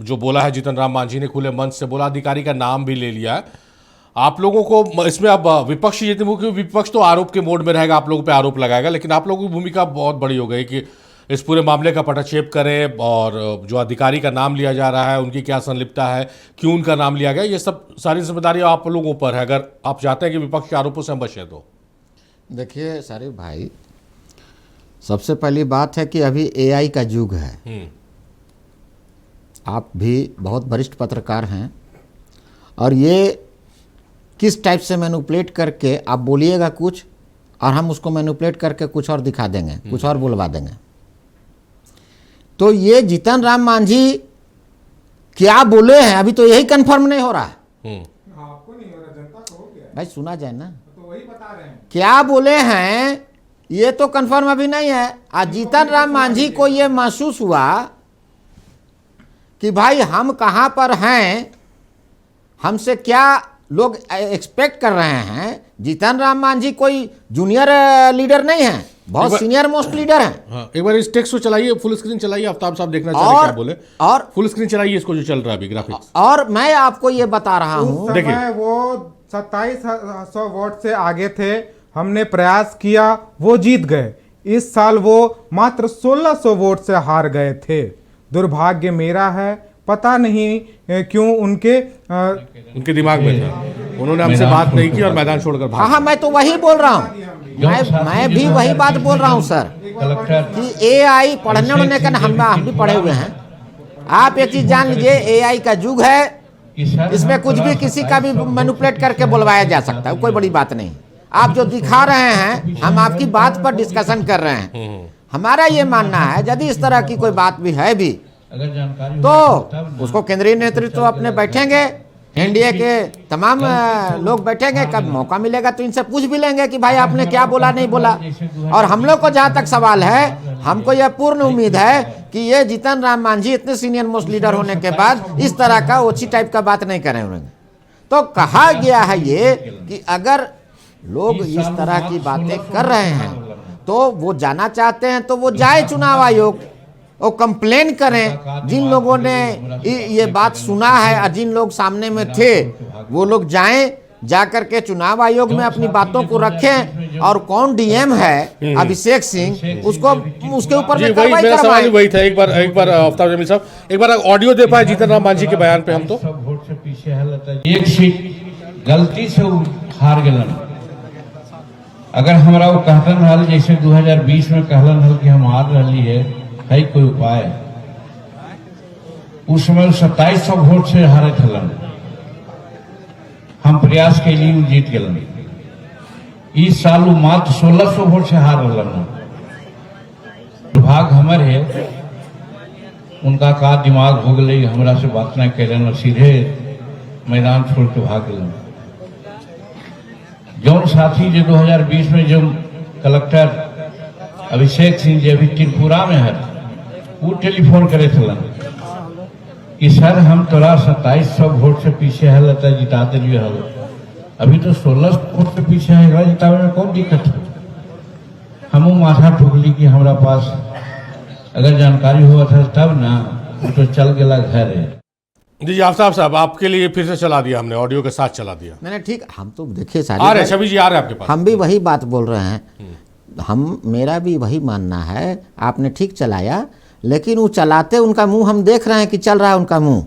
जो बोला है जीतन राम मांझी ने, खुले मंच से बोला, अधिकारी का नाम भी ले लिया है। आप लोगों को इसमें अब विपक्ष जितनी मुख्य, विपक्ष तो आरोप के मोड में रहेगा, आप लोगों पे आरोप लगाएगा, लेकिन आप लोगों की भूमिका बहुत बड़ी हो गई कि इस पूरे मामले का पटाक्षेप करें और जो अधिकारी का नाम लिया जा रहा है उनकी क्या संलिप्तता है, क्यों उनका नाम लिया गया, ये सब सारी जिम्मेदारी आप लोगों पर है, अगर आप चाहते हैं कि विपक्ष के आरोपों से हम बचें तो। देखिए शारिफ भाई, सबसे पहली बात है कि अभी एआई का युग है। आप भी बहुत वरिष्ठ पत्रकार हैं और ये किस टाइप से मैनिपुलेट करके आप बोलिएगा कुछ और हम उसको मैनिपुलेट करके कुछ और दिखा देंगे, कुछ और बुलवा देंगे। तो ये जीतन राम मांझी क्या बोले हैं अभी तो यही कंफर्म नहीं हो रहा है। आपको नहीं हो रहा, जनता को हो गया। भाई सुना जाए ना, तो वही बता रहे हैं क्या बोले हैं ये तो कंफर्म अभी नहीं है। आज जीतन राम मांझी को ये महसूस हुआ कि भाई हम कहां पर हैं, हमसे क्या लोग एक्सपेक्ट कर रहे हैं। जीतन राम मांझी कोई जूनियर लीडर नहीं है, बहुत सीनियर मोस्ट लीडर हैं। हाँ, एक बार इस टेक्स्ट को चलाइए, फुल स्क्रीन चलाइए, आफ्ताब साहब देखना चाह रहे हैं क्या बोले। और फुल स्क्रीन चलाइए इसको जो चल रहा है अभी ग्राफिक्स। और मैं आपको ये बता रहा हूं, देखिए वो 2700 वोट से आगे थे, हमने प्रयास किया, वो जीत गए। इस साल वो मात्र 1600 वोट से हार गए थे। दुर्भाग्य मेरा है, पता नहीं क्यों उनके दिमाग में था, उन्होंने हमसे बात नहीं की और मैदान छोड़कर भाग। हाँ मैं तो वही बोल रहा हूँ, मैं भी वही बात बोल रहा हूँ सर कि एआई पढ़ने उड़ने का हम भी पढ़े हुए हैं। आप एक चीज जान लीजिए, एआई का युग है, इसमें कुछ भी किसी का भी मैनिपुलेट करके बुलवाया जा सकता है, कोई बड़ी बात नहीं। आप जो दिखा रहे हैं, हम आपकी बात पर डिस्कशन कर रहे हैं। हमारा ये मानना है यदि इस तरह की कोई बात भी है भी तो उसको केंद्रीय नेतृत्व अपने बैठेंगे, एनडीए के तमाम लोग बैठेंगे, कब मौका मिलेगा तो इनसे पूछ भी लेंगे कि भाई आपने क्या बोला नहीं बोला। और हम लोग को जहां तक सवाल है, हमको यह पूर्ण उम्मीद है कि ये जीतन राम मांझी इतने सीनियर मोस्ट लीडर होने के बाद इस तरह का ओछी टाइप का बात नहीं करें उन्होंने। तो कहा गया है ये कि अगर लोग इस तरह की बातें कर रहे हैं तो वो जाना चाहते हैं तो वो जाए चुनाव आयोग, वो कंप्लेन करें। जिन लोगों ने ये बात सुना है और जिन लोग सामने में थे वो लोग जाएं, जाकर के चुनाव आयोग में अपनी बातों को रखें। और कौन डीएम है अभिषेक सिंह, उसको उसके ऊपर में कार्रवाई करवाएं। वही था। एक बार आफ्ताब जमील साहब एक बार ऑडियो दे पाए जीतन राम मांझी के बयान पे। हम तो वोट से पीछे है, एक सीट गलती से हार गलन। अगर हमारा वो कहतन हल जैसे 2020 में कहलन हल कि हम हार रही है कोई उपाय, उस समय 2700 वोट से हारे थलन, हम प्रयास के लिए जीत गए। इस साल वो मात्र 1600 वोट से हार रहा। दुर्भाग्य हमारे है, उनका का दिमाग हो गई, हमरा से बात नहीं कैलन और सीधे मैदान छोड़ के भाग गए। जौन साथी जो 2020 में जो कलेक्टर अभिषेक सिंह जी अभी त्रिपुरा में है, वो टेलीफोन करे थलन कि सर हम तोरा 2700 वोट से पीछे है, लता जिता दिलिए हल, अभी तो 1600 वोट से पीछे है, जितावे में कौन दिक्कत है। हम माथा ठोकली कि हमारा पास अगर जानकारी हुआ था तब ना, वो तो चल गया घर है। जी आफ्ताब साहब आपके लिए फिर से चला दिया हमने, ऑडियो के साथ चला दिया मैंने। ठीक, हम तो देखिए आ रहे छवि जी आ रहे आपके पास, हम भी वही बात बोल रहे हैं। मेरा भी वही मानना है, आपने ठीक चलाया, लेकिन वो चलाते उनका मुंह हम देख रहे हैं कि चल रहा है उनका मुंह,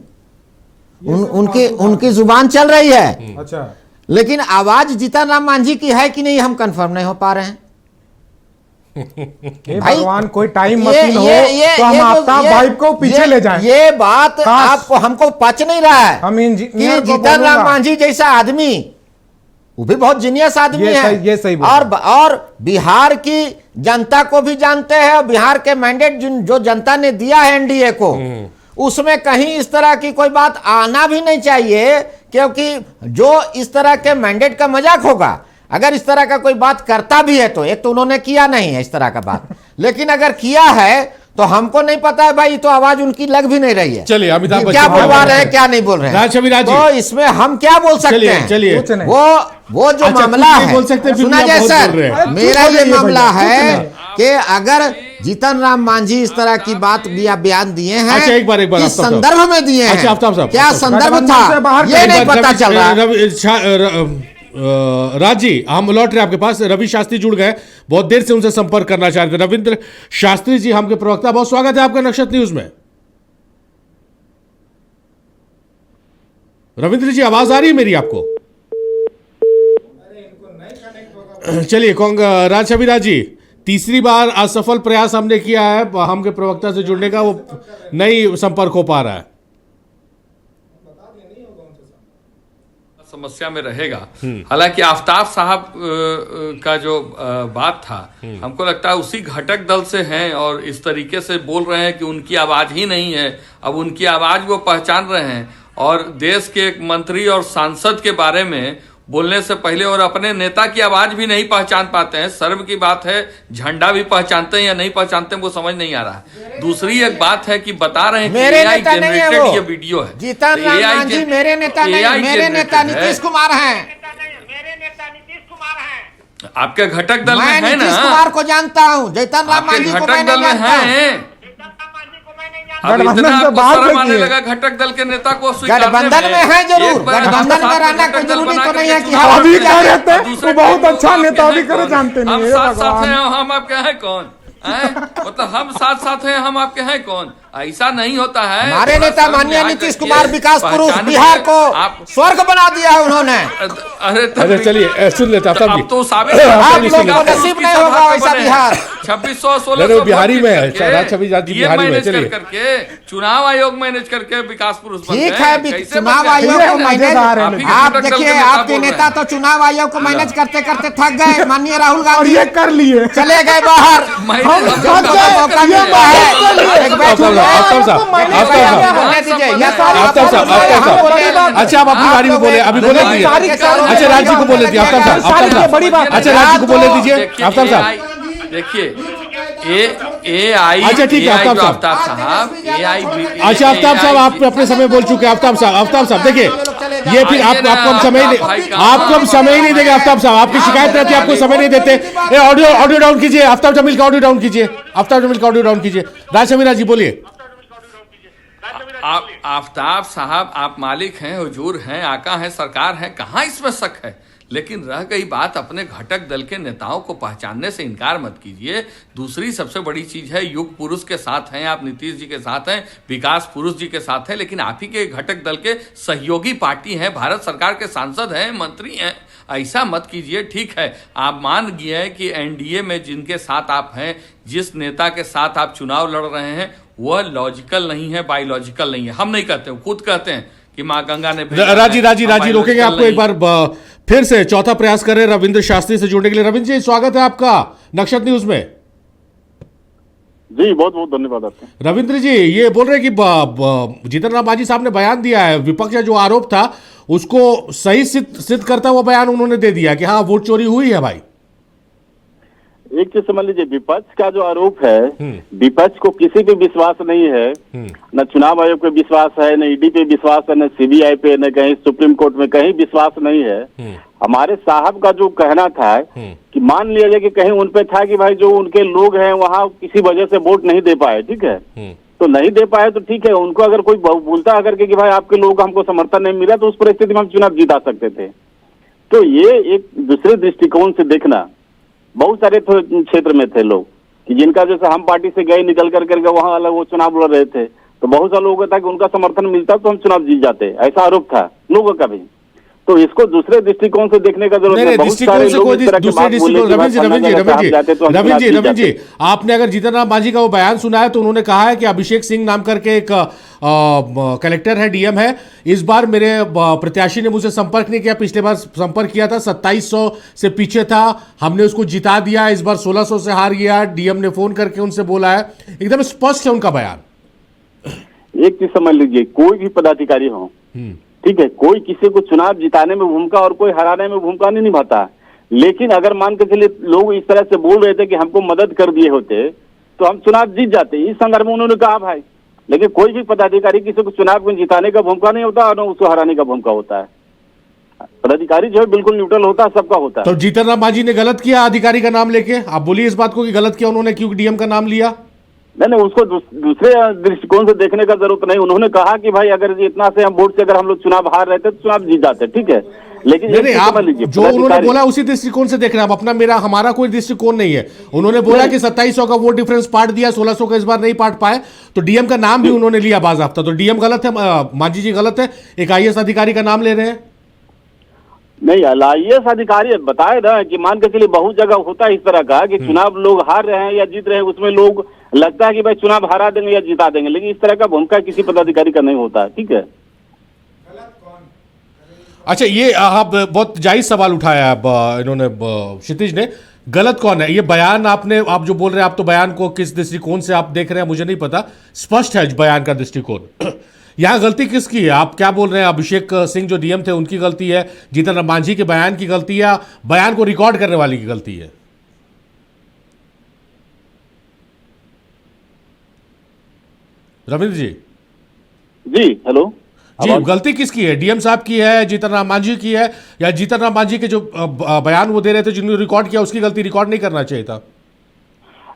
उनकी जुबान चल रही है। अच्छा, लेकिन आवाज जीतन राम मांझी की है कि नहीं हम कंफर्म नहीं हो पा रहे हैं। भगवान कोई टाइम मशीन हो तो हम आफ्ताब भाई को पीछे ले जाएं। ये बात आपको हमको पच नहीं रहा है। हम इंजीनियर को जीतन राम मांझी जैसा आदमी, वो भी बहुत जीनियस आदमी है, ये सही और बिहार की जनता को भी जानते हैं। और बिहार के मैंडेट जो जनता ने दिया है एनडीए को, उसमें कहीं इस तरह की कोई बात आना भी नहीं चाहिए, क्योंकि जो इस तरह के मैंडेट का मजाक होगा, अगर इस तरह का कोई बात करता भी है तो एक तो उन्होंने किया नहीं है इस तरह का बात, लेकिन अगर किया है तो हमको नहीं पता है भाई, तो आवाज उनकी लग भी नहीं रही है। चलिए अमिताभ क्या बोलवा रहे हैं क्या नहीं बोल रहे हैं, तो इसमें हम क्या बोल सकते हैं। चलिए वो जो मामला है, सुना जाए सर, मेरा ये मामला है कि अगर जीतन राम मांझी इस तरह की बात बयान दिए हैं, एक बार इस संदर्भ में दिए हैं, क्या संदर्भ था ये नहीं पता चल रहा। राज जी हम लौट रहे आपके पास, रवि शास्त्री जुड़ गए, बहुत देर से उनसे संपर्क करना चाहते थे। रविंद्र शास्त्री जी हमके प्रवक्ता, बहुत स्वागत है आपका नक्षत्र न्यूज में। रविंद्र जी आवाज आ रही है मेरी आपको? चलिए राज छविराज जी, तीसरी बार असफल प्रयास हमने किया है हम के प्रवक्ता से जुड़ने का, वो नहीं संपर्क हो पा रहा है। समस्या में रहेगा। हालांकि आफ्ताब साहब का जो बात था, हमको लगता है उसी घटक दल से हैं और इस तरीके से बोल रहे हैं कि उनकी आवाज ही नहीं है। अब उनकी आवाज वो पहचान रहे हैं और देश के एक मंत्री और सांसद के बारे में बोलने से पहले और अपने नेता की आवाज भी नहीं पहचान पाते हैं। सर्व की बात है, झंडा भी पहचानते हैं या नहीं पहचानते हैं वो समझ नहीं आ रहा है। दूसरी एक बात है कि बता रहे हैं कि AI जनरेटेड ये वीडियो है। जीतन राम मांझी मेरे नेता नहीं, मेरे नेता नीतीश कुमार हैं। आपके घटक दल में है ना? नीतीश कुमार को जानता हूँ, जीतन राम मांझी को मैं नहीं जानता हूँ। गठबंधन से बाहर आने लगा घटक दल के नेता को गठबंधन में है जरूर, गठबंधन में रहना कोई जरूरी तो नहीं है कि हम अभी क्या रहते हैं, वो बहुत अच्छा नेता अभी करे जानते नहीं। हम साथ साथ हैं, हम आपके हैं कौन? मतलब हम साथ साथ हैं, हम आपके हैं कौन? ऐसा नहीं होता है। हमारे नेता माननीय नीतीश कुमार विकास पुरुष बिहार को स्वर्ग बना दिया है उन्होंने। अरे चलिए सुन लेते हैं। अब तो आप लोग को नसीब नहीं होगा ऐसा बिहार। 2600-1600 बिहारी में है, राज छविराज जी बिहारी में। चलिए करके चुनाव आयोग मैनेज करके विकास पुरुष ठीक है, चुनाव आयोग को मैनेज आप देखिए, आपके नेता तो चुनाव आयोग को मैनेज करते करते थक गए। माननीय राहुल गांधी कर लिए, चले गए बाहर। अच्छा आप अपनी बारी में बोले, अभी बोले दीजिए। अच्छा राज जी को बोले दीजिए, आफ्ताब साहब। बड़ी बात, अच्छा राज जी को बोले दीजिए, आफ्ताब साहब। देखिए AI, अच्छा ठीक है आफ्ताब साहब। अच्छा आफ्ताब साहब, आप अपने समय बोल चुके हैं। आफ्ताब साहब देखिए, ये फिर आपको हम समय नहीं देंगे। आफ्ताब साहब आपकी शिकायत रहती है, आपको समय नहीं देते। ऑडियो डाउन कीजिए, आफ्ताब जमील का ऑडियो डाउन कीजिए, आफ्ताब जमील का ऑडियो डाउन कीजिए। राज छविराज जी बोलिए। आफ्ताब साहब, आप मालिक हैं, हुजूर हैं, आका हैं, सरकार हैं, कहाँ इसमें शक है। लेकिन रह गई बात, अपने घटक दल के नेताओं को पहचानने से इनकार मत कीजिए। दूसरी सबसे बड़ी चीज है, युग पुरुष के साथ हैं आप, नीतीश जी के साथ हैं, विकास पुरुष जी के साथ हैं, लेकिन आप ही के घटक दल के सहयोगी पार्टी हैं, भारत सरकार के सांसद हैं, मंत्री हैं। ऐसा मत कीजिए। ठीक है, आप मान गए कि NDA में जिनके साथ आप हैं, जिस नेता के साथ आप चुनाव लड़ रहे हैं, वह लॉजिकल नहीं है, बायोलॉजिकल नहीं है। हम नहीं कहते, खुद कहते हैं कि माँ गंगा ने। राजी रोकेंगे आपको एक बार फिर से चौथा प्रयास करें रविंद्र शास्त्री से जुड़ने के लिए। रविंद्र जी स्वागत है आपका नक्षत्र न्यूज में। जी बहुत बहुत धन्यवाद आपका। रविंद्र जी ये बोल रहे हैं कि जीतन राम मांझी साहब ने बयान दिया है, विपक्ष का जो आरोप था उसको सही सिद्ध करता हुआ बयान उन्होंने दे दिया कि हाँ वोट चोरी हुई है। भाई एक चीज समझ लीजिए, विपक्ष का जो आरोप है, विपक्ष को किसी पे विश्वास नहीं है, न चुनाव आयोग पे विश्वास है, न ED पे विश्वास है, न CBI पे, न कहीं सुप्रीम कोर्ट में कहीं विश्वास नहीं है। हमारे साहब का जो कहना था कि मान लिया जाए कि कहीं उन पे था कि भाई जो उनके लोग हैं वहाँ किसी वजह से वोट नहीं दे पाए, ठीक है, तो नहीं दे पाए तो ठीक है, उनको अगर कोई बोलता अगर कि भाई आपके लोग हमको समर्थन नहीं मिला तो उस परिस्थिति में हम चुनाव जीता सकते थे। तो ये एक दूसरे दृष्टिकोण से देखना, बहुत सारे क्षेत्र में थे लोग कि जिनका जैसे हम पार्टी से गए निकल करके वहां अलग वो चुनाव लड़ रहे थे, तो बहुत सारे लोगों का था कि उनका समर्थन मिलता तो हम चुनाव जीत जाते, ऐसा आरोप था लोगों का भी। तो इसको दूसरे दृष्टिकोण से देखने का जरूरत है। बहुत सारे लोग इस तरह की बात बोले कि रविंद्र जी आपने अगर जीतन राम मांझी का वो बयान सुना है तो उन्होंने कहा है कि अभिषेक सिंह नाम करके एक कलेक्टर है, DM है, इस बार मेरे प्रत्याशी ने मुझसे संपर्क नहीं किया, पिछले बार संपर्क किया था, 2700 से पीछे था, हमने उसको जिता दिया, इस बार 1600 से हार गया, DM ने फोन करके उनसे बोला है। एकदम स्पष्ट है उनका बयान। एक चीज समझ लीजिए, कोई भी पदाधिकारी हो, ठीक है, कोई किसी को चुनाव जिताने में भूमिका और कोई हराने में भूमिका नहीं निभाता, लेकिन अगर मान के चलिए लोग इस तरह से बोल रहे थे कि हमको मदद कर दिए होते तो हम चुनाव जीत जाते, इस संदर्भ में उन्होंने कहा भाई। लेकिन कोई भी पदाधिकारी किसी को चुनाव में जिताने का भूमिका नहीं होता और न उसको हराने का भूमिका होता है। पदाधिकारी जो है बिल्कुल न्यूट्रल होता है, सबका होता है। तो जीतन राम मांझी ने गलत किया अधिकारी का नाम लेके? आप बोलिए इस बात को कि गलत किया उन्होंने, क्यों DM का नाम लिया? नहीं, उसको दूसरे दृष्टिकोण से देखने का जरूरत नहीं। उन्होंने कहा कि भाई अगर इतना से हम वोट से अगर हम लोग चुनाव हार रहे थे तो चुनाव जीत जाते, ठीक है, लेकिन नहीं, आप जो उन्होंने बोला उसी दृष्टिकोण से देखना। अब अपना हमारा कोई दृष्टिकोण नहीं है। उन्होंने बोला कि 2700 का वोट डिफरेंस पाट दिया, 1600 का इस बार नहीं पाट पाए, तो DM का नाम भी उन्होंने लिया बाज़ाब्ता। तो DM गलत है, मांझी जी गलत है, एक IAS अधिकारी का नाम ले रहे हैं। नहीं, IAS अधिकारी बताए ना कि मान के चलिए बहुत जगह होता है इस तरह का कि चुनाव लोग हार रहे हैं या जीत रहे हैं, उसमें लोग लगता है कि भाई चुनाव हरा देंगे या जिता देंगे, लेकिन इस तरह का भूमिका किसी पदाधिकारी का नहीं होता है। ठीक है। अच्छा, ये आप बहुत जायज सवाल उठाया इन्होंने क्षितिज ने, गलत कौन है? ये बयान आप जो बोल रहे हैं, आप तो बयान को किस दृष्टिकोण से आप देख रहे हैं मुझे नहीं पता, स्पष्ट है बयान का दृष्टिकोण। यहाँ गलती किसकी है? आप क्या बोल रहे हैं? अभिषेक सिंह जो डीएम थे उनकी गलती है, जीतन राम मांझी के बयान की गलती है, बयान को रिकॉर्ड करने वाली की गलती है? रविंद्र जी। जी हेलो जी, गलती किसकी है? डीएम साहब की है, जीतन राम मांझी की है, या जीतन राम मांझी के जो बयान वो दे रहे थे जिन्होंने रिकॉर्ड किया उसकी गलती? रिकॉर्ड नहीं करना चाहिए था।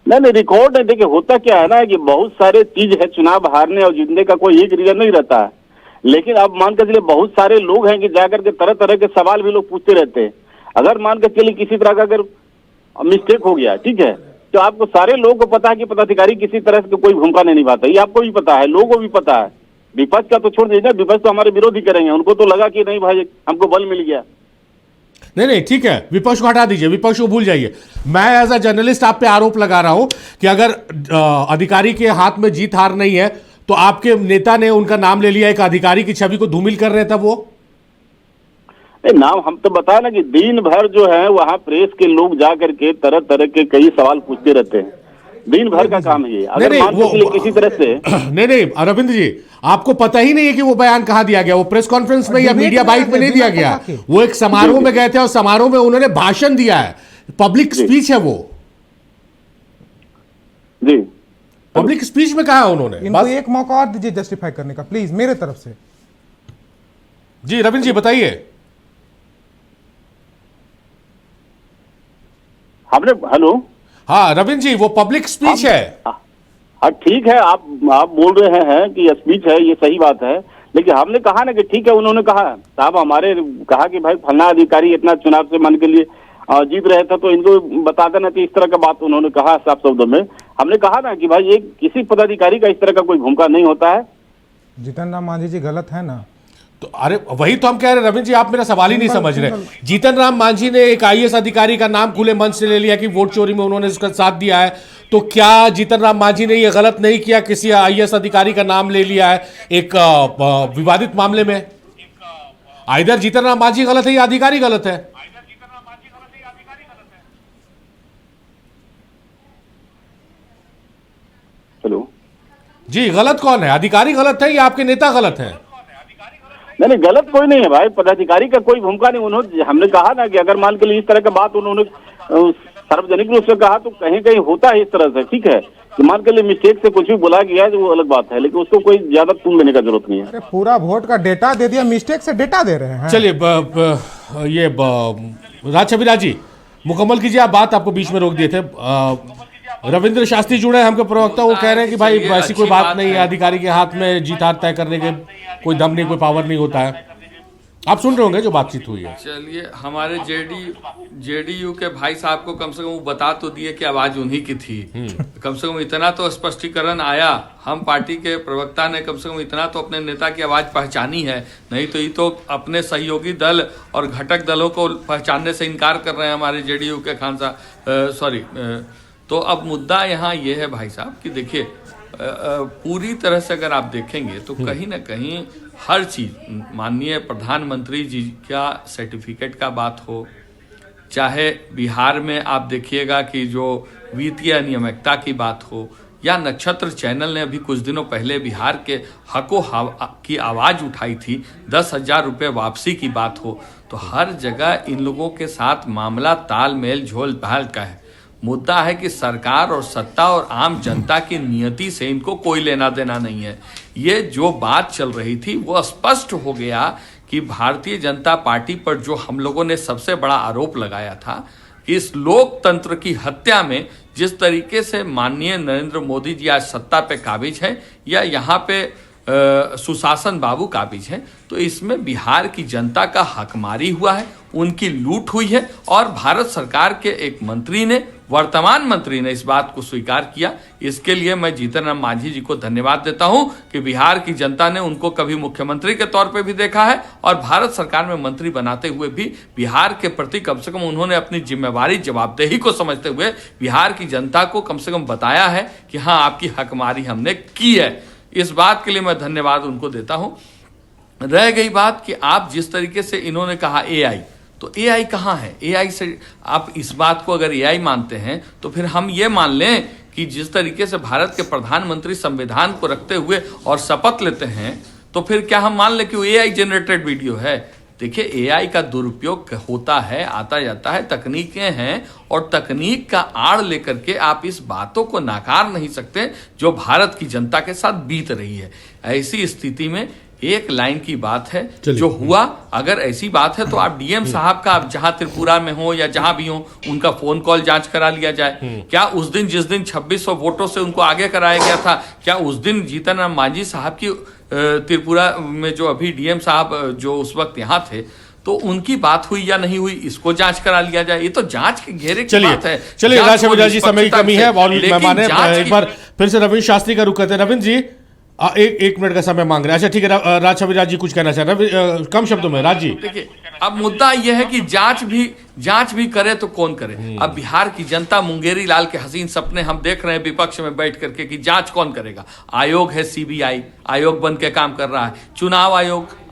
नहीं, रिकॉर्ड नहीं। देखिए होता क्या है ना कि बहुत सारे चीज है, चुनाव हारने और जीतने का कोई एक रीजन नहीं रहता है, लेकिन अब मान के चलिए बहुत सारे लोग हैं कि जाकर के तरह तरह के सवाल भी लोग पूछते रहते हैं। अगर मान के चलिए किसी तरह का अगर मिस्टेक हो गया, ठीक है, तो आपको सारे लोगों को पता है कि पदाधिकारी किसी तरह से कोई भूमिका नहीं निभाता, ये आपको भी पता है, लोगों को भी पता है। विपक्ष का तो छोड़ दीजिए, विपक्ष तो हमारे विरोधी करेंगे, उनको तो लगा कि नहीं भाई हमको बल मिल गया। नहीं, ठीक है, विपक्ष को हटा दीजिए, विपक्ष को भूल जाइए। मैं एज अ जर्नलिस्ट आप पे आरोप लगा रहा हूं कि अगर अधिकारी के हाथ में जीत हार नहीं है तो आपके नेता ने उनका नाम ले लिया, एक अधिकारी की छवि को धूमिल कर रहे थे वो। नाम हम तो बताया ना कि दिन भर जो है वहाँ प्रेस के लोग जा करके तरह तरह के कई सवाल पूछते रहते हैं, दिन भर का काम है ये। अगर मान के चलिए किसी तरह से नहीं, अरविंद जी, आपको पता ही नहीं है कि वो बयान कहाँ दिया गया? वो प्रेस कॉन्फ्रेंस में या मीडिया बाइट में नहीं दिया गया, वो एक समारोह में गए थे और समारोह में उन्होंने भाषण दिया है, पब्लिक स्पीच है वो। जी, पब्लिक स्पीच में कहा उन्होंने? इनको एक मौका और दीजिए जस्टिफाई करने का प्लीज, मेरे तरफ से। जी रविंद्र जी बताइए। हमने हेलो, हाँ रविंद्र जी, वो पब्लिक स्पीच है। हाँ ठीक है, आप बोल रहे हैं कि स्पीच है, ये सही बात है, लेकिन हमने कहा ना कि ठीक है, उन्होंने कहा साहब हमारे कहा कि भाई फलना अधिकारी इतना चुनाव से मान के लिए जीत रहे थे तो इनको बता देना चाहिए, इस तरह का बात उन्होंने कहा साफ शब्दों में। हमने कहा ना कि भाई ये किसी पदाधिकारी का इस तरह का कोई भूमिका नहीं होता है। जीतन राम मांझी जी गलत है ना? तो अरे वही तो हम कह रहे हैं रविंद्र जी, आप मेरा सवाल ही नहीं समझ रहे। जीतन राम मांझी ने एक आईएएस अधिकारी का नाम खुले मंच से ले लिया कि वोट चोरी में उन्होंने उसका साथ दिया है, तो क्या जीतन राम मांझी ने ये गलत नहीं किया? किसी आईएएस अधिकारी का नाम ले लिया है एक विवादित मामले में। आइदर जीतन राम मांझी गलत है या अधिकारी गलत है। हेलो जी, गलत कौन है? अधिकारी गलत है या आपके नेता गलत है? नहीं, गलत कोई नहीं है भाई, पदाधिकारी का कोई भूमिका नहीं। उन्होंने हमने कहा ना कि अगर मान के लिए इस तरह का बात उन्होंने सार्वजनिक रूप से कहा तो कहीं कहीं होता है इस तरह से, ठीक है, तो मान के लिए मिस्टेक से कुछ भी बोला गया है तो वो अलग बात है, लेकिन उसको कोई ज्यादा तूल देने का जरूरत नहीं है। अरे पूरा वोट का डेटा दे दिया, मिस्टेक से डेटा दे रहे हैं। चलिए ये राज छविराज जी मुकम्मल कीजिए आप बात, आपको बीच में रोक दिए थे। रविंद्र शास्त्री जुड़े हैं हमके प्रवक्ता, वो कह रहे हैं कि भाई ऐसी कोई बात नहीं है, अधिकारी के हाथ में जीत हार तय करने के कोई दम नहीं, कोई पावर नहीं होता है। आप सुन रहे होंगे जो बातचीत हुई है। चलिए, हमारे जेडीयू के भाई साहब को कम से कम वो बता तो दिए कि आवाज उन्हीं की थी, कम से कम इतना तो स्पष्टीकरण आया। हम पार्टी के प्रवक्ता ने कम से कम इतना तो अपने नेता की आवाज पहचानी है, नहीं तो ये तो अपने सहयोगी दल और घटक दलों को पहचानने से इनकार कर रहे हैं हमारे जेडीयू के खान साहब। तो अब मुद्दा यहाँ ये है भाई साहब कि देखिए, पूरी तरह से अगर आप देखेंगे तो कहीं ना कहीं हर चीज़, माननीय प्रधानमंत्री जी का सर्टिफिकेट का बात हो, चाहे बिहार में आप देखिएगा कि जो वित्तीय अनियमितता की बात हो, या नक्षत्र चैनल ने अभी कुछ दिनों पहले बिहार के हको की आवाज़ उठाई थी, 10,000 रुपये वापसी की बात हो, तो हर जगह इन लोगों के साथ मामला तालमेल झोल भाल का है। मुद्दा है कि सरकार और सत्ता और आम जनता की नियति से इनको कोई लेना देना नहीं है। ये जो बात चल रही थी वो स्पष्ट हो गया कि भारतीय जनता पार्टी पर जो हम लोगों ने सबसे बड़ा आरोप लगाया था कि इस लोकतंत्र की हत्या में जिस तरीके से माननीय नरेंद्र मोदी जी आज सत्ता पे काबिज है, या यहाँ पे सुशासन बाबू काबिज हैं, तो इसमें बिहार की जनता का हकमारी हुआ है, उनकी लूट हुई है और भारत सरकार के एक मंत्री ने, वर्तमान मंत्री ने इस बात को स्वीकार किया। इसके लिए मैं जीतन राम मांझी जी को धन्यवाद देता हूं कि बिहार की जनता ने उनको कभी मुख्यमंत्री के तौर पे भी देखा है और भारत सरकार में मंत्री बनाते हुए भी बिहार के प्रति कम से कम उन्होंने अपनी जिम्मेवारी, जवाबदेही को समझते हुए बिहार की जनता को कम से कम बताया है कि हाँ, आपकी हकमारी हमने की है। इस बात के लिए मैं धन्यवाद उनको देता हूं। रह गई बात कि आप जिस तरीके से इन्होंने कहा एआई, तो एआई कहाँ है? एआई से आप इस बात को अगर एआई मानते हैं तो फिर हम ये मान लें कि जिस तरीके से भारत के प्रधानमंत्री संविधान को रखते हुए और शपथ लेते हैं, तो फिर क्या हम मान लें कि वो एआई जनरेटेड वीडियो है? देखिए, एआई का दुरुपयोग होता है, आता जाता है, तकनीकें हैं और तकनीक का आड़ लेकर के आप इस बातों को नकार नहीं सकते जो भारत की जनता के साथ बीत रही है। ऐसी स्थिति में एक लाइन की बात है, जो हुआ, अगर ऐसी बात है तो आप डीएम साहब का, आप जहां त्रिपुरा में हो या जहां भी हो, उनका फोन कॉल जांच करा लिया जाए। क्या उस दिन, जिस दिन 2600 वोटों से उनको आगे कराया गया था, क्या उस दिन जीतन राम मांझी साहब की त्रिपुरा में, जो अभी डीएम साहब जो उस वक्त यहाँ थे, तो उनकी बात हुई या नहीं हुई, इसको जांच करा लिया जाए। ये तो जांच के घेरे की बात है। चलिए राज जी, समय की कमी है और मेहमान एक बार फिर से रविंद्र शास्त्री का रुख करते हैं। रविंद्र जी एक मिनट का समय मांग रहे हैं। अच्छा ठीक है, राज जी कुछ कहना चाह रहे हैं कम शब्दों में। राज जी, देखिए, अब मुद्दा यह है कि जांच भी करे तो कौन करे? अब बिहार की जनता, मुंगेरी लाल के हसीन सपने हम देख रहे हैं विपक्ष में बैठ करके कि जांच कौन करेगा। आयोग है, सीबीआई आयोग बन के काम कर रहा है, चुनाव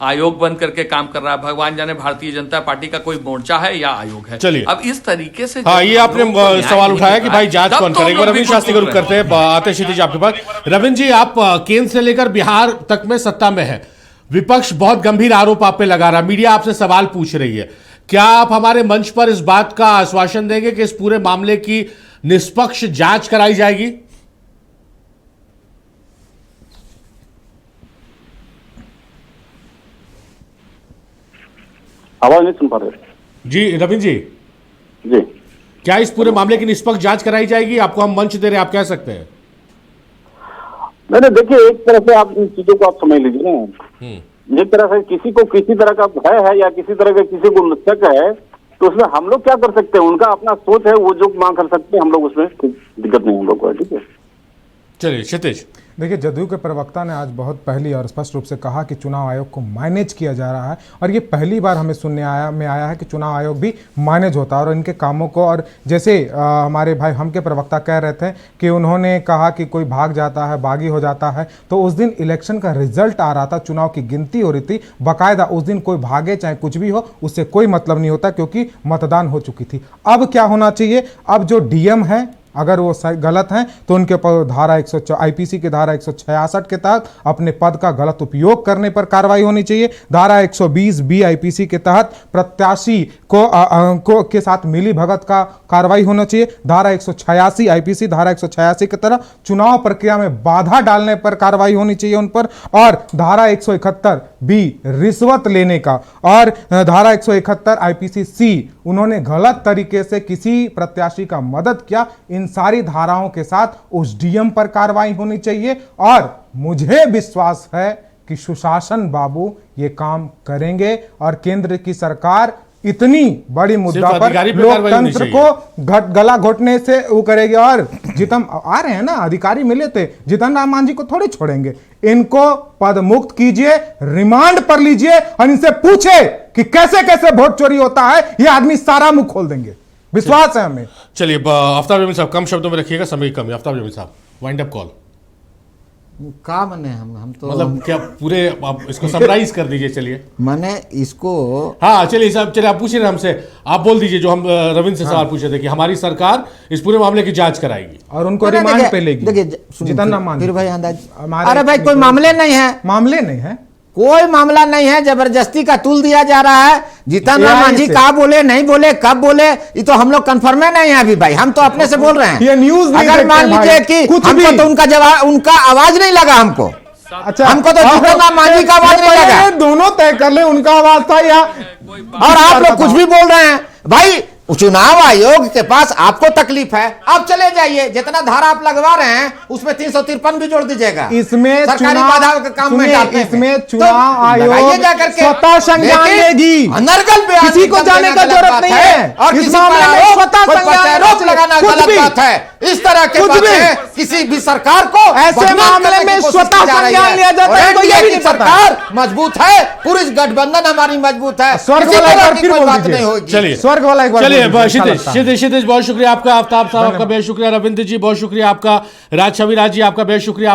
आयोग बन करके काम कर रहा है, भगवान जाने भारतीय जनता पार्टी का कोई मोर्चा है या आयोग है। चलिए, अब इस तरीके से हाँ, ये आपने सवाल उठाया कि भाई जांच कौन करेगा। रविंद्र शास्त्री को रुख करते हैं, आते क्षितिज आपके पास। रविंद्र जी, आप केंद्र से लेकर बिहार तक में सत्ता में है, विपक्ष बहुत गंभीर आरोप आप पे लगा रहा, मीडिया आपसे सवाल पूछ रही है, क्या आप हमारे मंच पर इस बात का आश्वासन देंगे कि इस पूरे मामले की निष्पक्ष जांच कराई जाएगी? आवाज नहीं सुन पा रहे जी रविंद्र जी, क्या इस पूरे मामले की निष्पक्ष जांच कराई जाएगी? आपको हम मंच दे रहे हैं, आप कह सकते हैं। नहीं, देखिए, एक तरह से आप इन चीजों को आप समझ लीजिए ना, एक तरह से किसी को किसी तरह का भय है या किसी तरह का किसी को शक है, तो उसमें हम लोग क्या कर सकते हैं? उनका अपना सोच है, वो जो मांग कर सकते हैं, हम लोग उसमें कोई दिक्कत नहीं हम लोग को है। ठीक है, चलिए क्षितिज। देखिए, जदयू के प्रवक्ता ने आज बहुत पहली और स्पष्ट रूप से कहा कि चुनाव आयोग को मैनेज किया जा रहा है और ये पहली बार हमें सुनने आया है कि चुनाव आयोग भी मैनेज होता है और इनके कामों को, और जैसे हमारे भाई हम के प्रवक्ता कह रहे थे कि उन्होंने कहा कि कोई भाग जाता है, बागी हो जाता है, तो उस दिन इलेक्शन का रिजल्ट आ रहा था, चुनाव की गिनती हो रही थी, बाकायदा उस दिन कोई भागे चाहे कुछ भी हो, उससे कोई मतलब नहीं होता क्योंकि मतदान हो चुकी थी। अब क्या होना चाहिए? अब जो डीएम है, अगर वो गलत हैं तो उनके ऊपर धारा आईपीसी की धारा 166 के तहत अपने पद का गलत उपयोग करने पर कार्रवाई होनी चाहिए। धारा 120 बी आईपीसी के तहत प्रत्याशी को के साथ मिली भगत का कार्रवाई होना चाहिए। धारा 186 आईपीसी धारा 186 की तरह चुनाव प्रक्रिया में बाधा डालने पर कार्रवाई होनी चाहिए उन पर, और धारा 171 बी रिश्वत लेने का, और धारा 171 आईपीसी सी उन्होंने गलत तरीके से किसी प्रत्याशी का मदद किया, इन सारी धाराओं के साथ उस डीएम पर कार्रवाई होनी चाहिए। और मुझे विश्वास है कि सुशासन बाबू ये काम करेंगे और केंद्र की सरकार इतनी बड़ी मुद्दा पर लोकतंत्र को गला घोटने से वो करेगी। और जितन आ रहे हैं ना, अधिकारी मिले थे, जीतन राम मांझी को थोड़ी छोड़ेंगे, इनको पद मुक्त कीजिए, रिमांड पर लीजिए और इनसे पूछे कि कैसे कैसे वोट चोरी होता है, ये आदमी सारा मुंह खोल देंगे, विश्वास है हमें। चलिए आफ्ताब जमील साहब, कम शब्दों में रखिएगा, समय कम है। आफ्ताब जमील साहब, वाइंड अप कॉल का मने हम तो मतलब क्या पूरे आप इसको समराइज कर दीजिए। चलिए मैंने इसको, हाँ चलिए साहब, चलिए आप पूछिए हमसे, आप बोल दीजिए जो हम रविंद्र से सवाल पूछे थे कि हमारी सरकार इस पूरे मामले की जांच कराएगी और उनको रिमांड पे लेगी। देखिए जीतन राम मांझी, फिर भाई अंदाज, अरे भाई कोई मामले नहीं है, कोई मामला नहीं है, जबरदस्ती का तुल दिया जा रहा है। जीतन राम मांझी कहा बोले, नहीं बोले, कब बोले, ये तो हम लोग कंफर्म नहीं है अभी भाई, हम तो अपने से बोल रहे हैं। ये न्यूज़ नहीं, अगर मान लीजिए कि हमको तो उनका जवाब, उनका आवाज नहीं लगा हमको, अच्छा हमको तो जीतन राम मांझी का आवाज नहीं लगा। दोनों तय कर ले, उनका आवाज था या, और आप लोग कुछ भी बोल रहे हैं भाई। चुनाव आयोग के पास आपको तकलीफ है, आप चले जाइए, जितना धारा आप लगवा रहे हैं उसमें 353 भी जोड़ दीजिएगा। इसमें सरकारी बाधाओं के काम में डालते हैं। इसमें चुनाव आयोग लगाइए जाकर के, स्वतः संज्ञान लेगी, अनर्गल पे किसी को जाने का जरूरत नहीं है। और इस किसी मामले पर में आरोप, स्वतः कोई संज्ञान आरोप लगाना कुछ गलत भी, बात है। इस तरह के कुछ भी, बातें किसी भी सरकार को ऐसे बदनाम मामले करने की में कोशिश स्वतः की जा रही संज्ञान लिया जाता है, और तो ये NDA भी की नहीं पता। सरकार मजबूत है, पूरी गठबंधन हमारी मजबूत है, स्वर्ग किसी वाला एक तरह बार की फिर कोई बोल बात दीजिए। नहीं होगी। चलिए स्वर्ग वाला एक बार चलिए बोल दीजिए, क्षितिज अच्छा लगता है। क्षितिज बहुत शुक्रिया आपका, आफ्ताब साहब आपका बेहद शुक्रिया, रविंद्र जी बहुत शुक्रिया आपका, राज छवि राज जी आपका बेहद शुक्रिया।